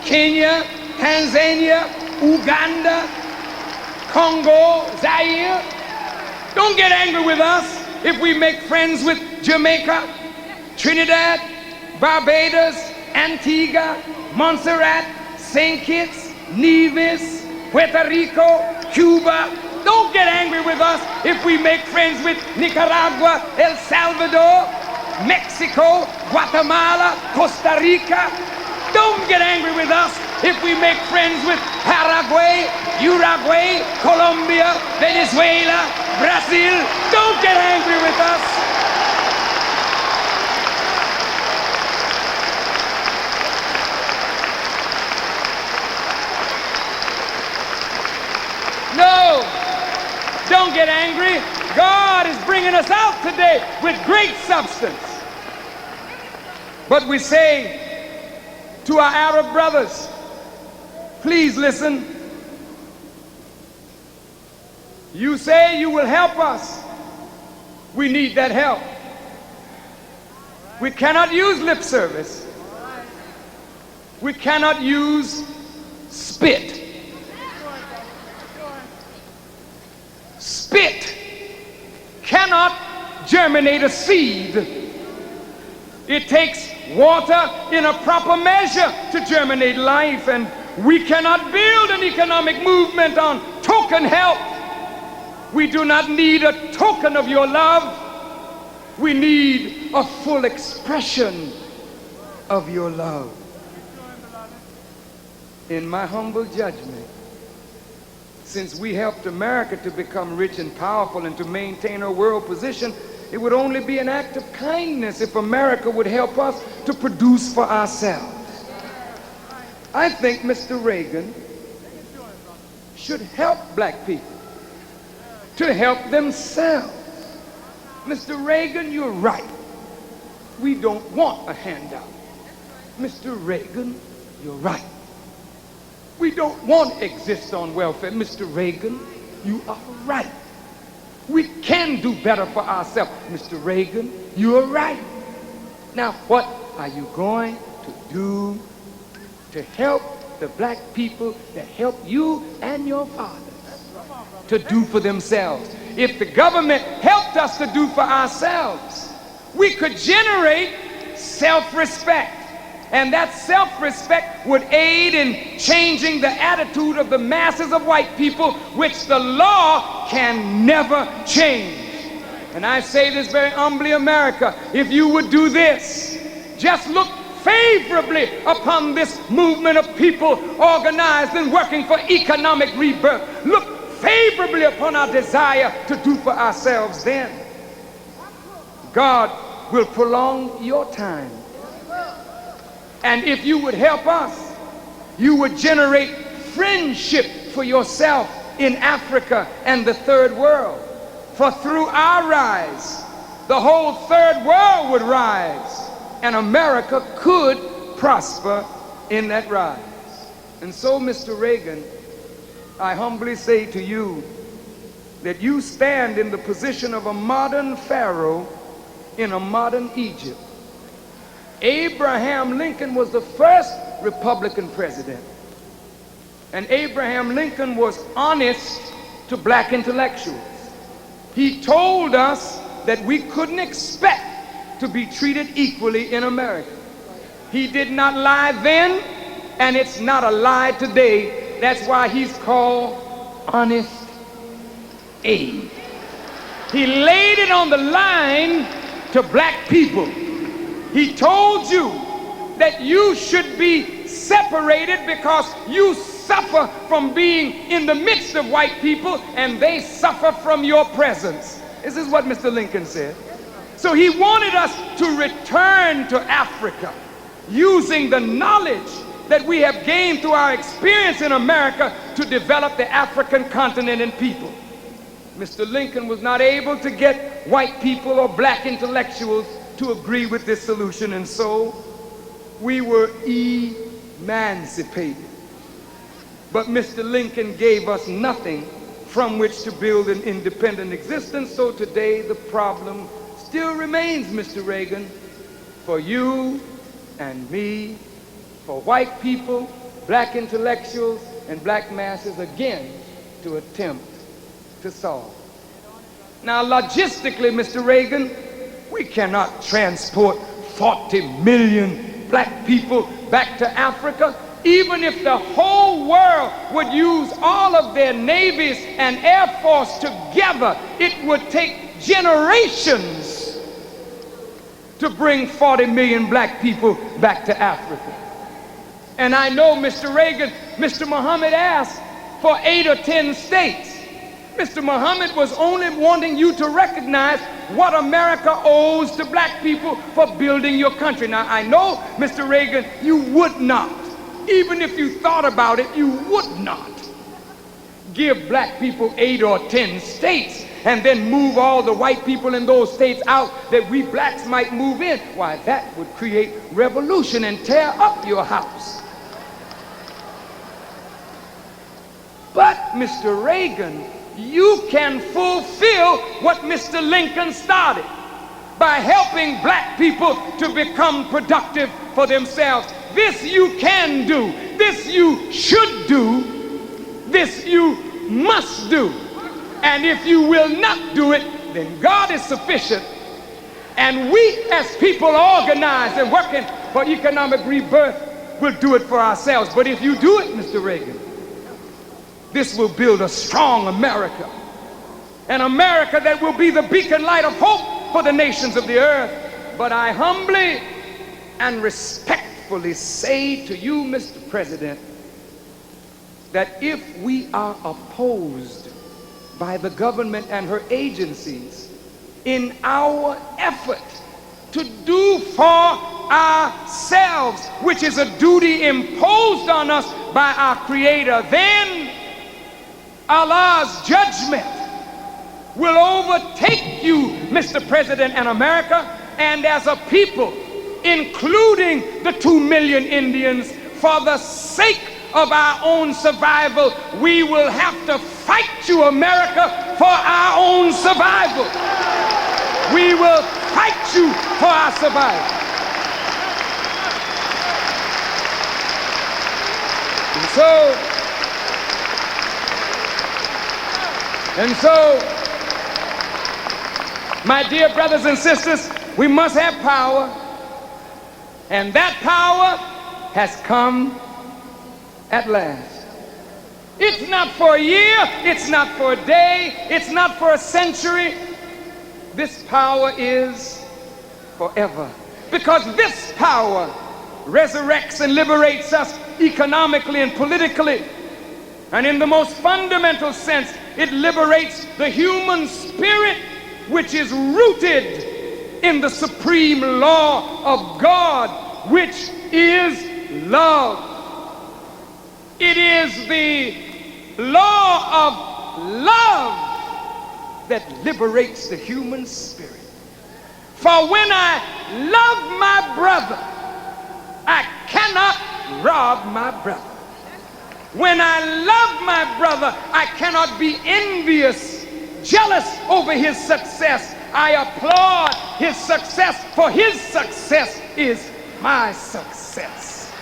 Kenya, Tanzania, Uganda, Congo, Zaire. Don't get angry with us if we make friends with Jamaica, Trinidad, Barbados, Antigua, Montserrat, St. Kitts, Nevis, Puerto Rico, Cuba. Don't get angry with us if we make friends with Nicaragua, El Salvador, Mexico, Guatemala, Costa Rica. Don't get angry with us if we make friends with Paraguay, Uruguay, Colombia, Venezuela, Brazil. Don't get angry with us. No, don't get angry. God is bringing us out today with great substance. But we say to our Arab brothers, please listen. You say you will help us. We need that help. We cannot use lip service. We cannot use spit. Spit cannot germinate a seed. It takes water in a proper measure to germinate life, and we cannot build an economic movement on token help. We do not need a token of your love. We need a full expression of your love. In my humble judgment, since we helped America to become rich and powerful and to maintain her world position, it would only be an act of kindness if America would help us to produce for ourselves. I think Mr. Reagan should help black people to help themselves. Mr. Reagan, you're right. We don't want a handout. Mr. Reagan, you're right. We don't want to exist on welfare. Mr. Reagan, you are right. We can do better for ourselves. Mr. Reagan, you are right. Now, what are you going to do to help the black people to help you and your fathers to do for themselves? If the government helped us to do for ourselves, we could generate self-respect. And that self-respect would aid in changing the attitude of the masses of white people, which the law can never change. And I say this very humbly, America, if you would do this, just look favorably upon this movement of people organized and working for economic rebirth. Look favorably upon our desire to do for ourselves, then God will prolong your time. And if you would help us, you would generate friendship for yourself in Africa and the third world. For through our rise, the whole third world would rise, and America could prosper in that rise. And so, Mr. Reagan, I humbly say to you that you stand in the position of a modern Pharaoh in a modern Egypt. Abraham Lincoln was the first Republican president. And Abraham Lincoln was honest to black intellectuals. He told us that we couldn't expect to be treated equally in America. He did not lie then, and it's not a lie today. That's why he's called Honest Abe. He laid it on the line to black people. He told you that you should be separated because you suffer from being in the midst of white people and they suffer from your presence. This is what Mr. Lincoln said. So he wanted us to return to Africa using the knowledge that we have gained through our experience in America to develop the African continent and people. Mr. Lincoln was not able to get white people or black intellectuals to agree with this solution, and so we were emancipated. But Mr. Lincoln gave us nothing from which to build an independent existence, so today the problem still remains, Mr. Reagan, for you and me, for white people, black intellectuals, and black masses again to attempt to solve. Now, logistically, Mr. Reagan, we cannot transport 40 million black people back to Africa. Even if the whole world would use all of their navies and air force together, it would take generations to bring 40 million black people back to Africa. And I know Mr. Reagan, Mr. Muhammad asked for 8 or 10 states. Mr. Muhammad was only wanting you to recognize what America owes to black people for building your country. Now, I know, Mr. Reagan, you would not, even if you thought about it, you would not give black people 8 or 10 states and then move all the white people in those states out that we blacks might move in. Why, that would create revolution and tear up your house. But, Mr. Reagan, you can fulfill what Mr. Lincoln started by helping black people to become productive for themselves. This you can do. This you should do. This you must do. And if you will not do it, then God is sufficient. And we as people organized and working for economic rebirth will do it for ourselves. But if you do it, Mr. Reagan, this will build a strong America. An America that will be the beacon light of hope for the nations of the earth. But I humbly and respectfully say to you, Mr. President, that if we are opposed by the government and her agencies in our effort to do for ourselves, which is a duty imposed on us by our Creator, then Allah's judgment will overtake you, Mr. President, and America, and as a people, including the 2 million Indians, for the sake of our own survival, we will have to fight you, America, for our own survival. We will fight you for our survival. And so, my dear brothers and sisters, we must have power, and that power has come at last. It's not for a year, it's not for a day, it's not for a century. This power is forever, because this power resurrects and liberates us economically and politically. And in the most fundamental sense, it liberates the human spirit, which is rooted in the supreme law of God, which is love. It is the law of love that liberates the human spirit. For when I love my brother, I cannot rob my brother. When I love my brother, I cannot be envious, jealous over his success. I applaud his success, for his success is my success.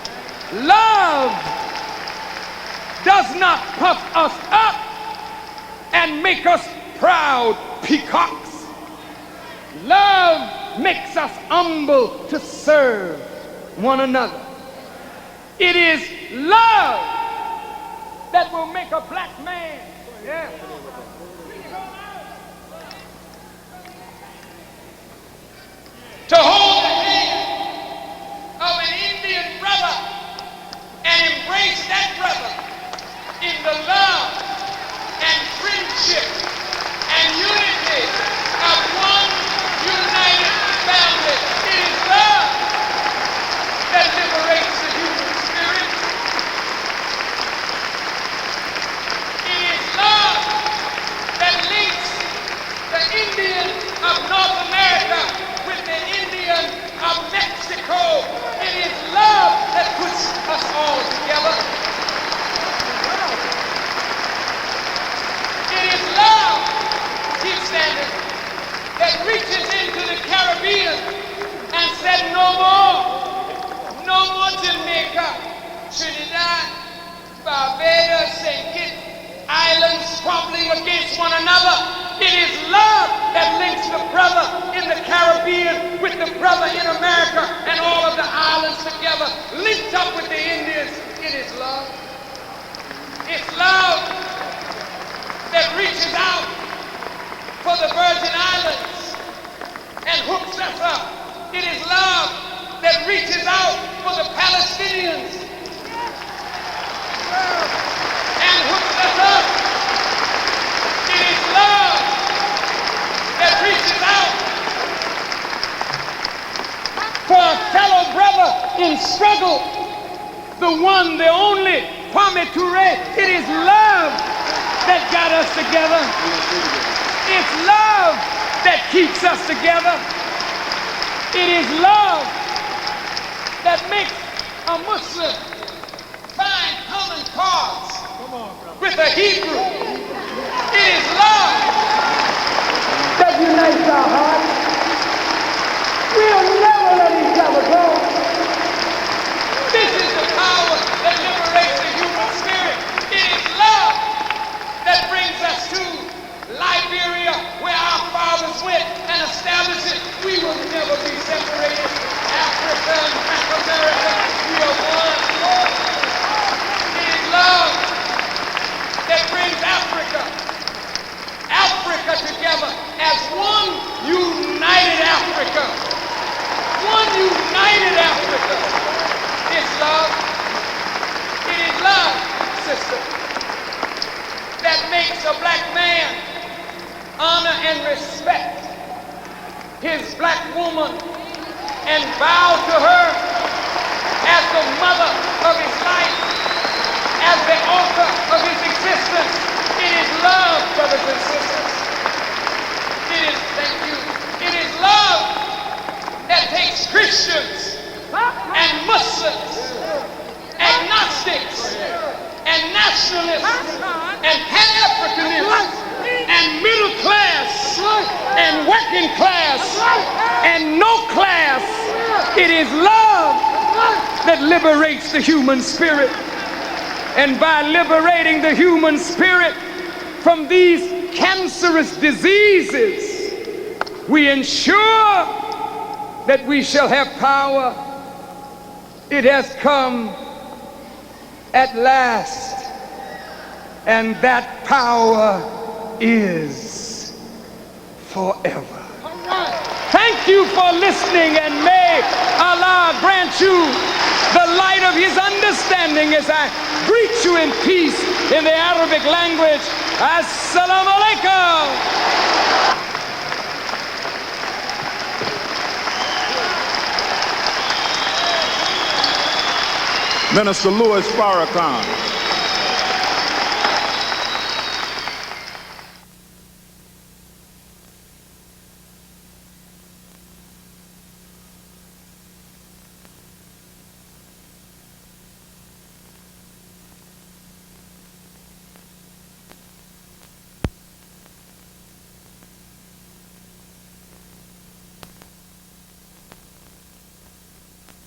Love does not puff us up and make us proud peacocks. Love makes us humble to serve one another. It is love that will make a black man. Yeah. To hold the hand of an Indian brother and embrace that brother in the love and friendship and unity of one united family. It is love that liberates the human spirit. It is love that links the Indian of North America with the Indian of Mexico. It is love that puts us all together. It is love, keep standing, that reaches into the Caribbean and said, no more Jamaica, Trinidad, Barbados, St. Kitts Islands squabbling against one another. It is love that links the brother in the Caribbean with the brother in America and all of the islands together, linked up with the Indians. It is love. It's love that reaches out for the Virgin Islands and hooks us up. It is love that reaches out for the Palestinians and hooks us up. It is love that reaches out for a fellow brother in struggle, the one, the only, P.O.W.E.R. It is love that got us together. It's love that keeps us together. It is love that makes a Muslim find common cause with a Hebrew. It is love that unites our hearts. We'll never let each other go. This is the power that liberates the human spirit. It is love that brings us to Liberia, where our fathers went and established it. We will never be separated. Africa and Black America, we are one. It is love that brings Africa together as one united Africa. One united Africa. It's love. It is love, sister, that makes a black man honor and respect his black woman and bow to her as the mother of his life, as the author of his existence. It is love, brothers and sisters. It is, thank you, it is love that takes Christians and Muslims, agnostics and nationalists and Pan-Africanists and middle class and working class and no class. It is love that liberates the human spirit. And by liberating the human spirit from these cancerous diseases, we ensure that we shall have power. It has come at last, and that power is forever. Thank you for listening, and may Allah grant you the light of his understanding as I greet you in peace in the Arabic language. Assalamu alaikum. Minister Louis Farrakhan.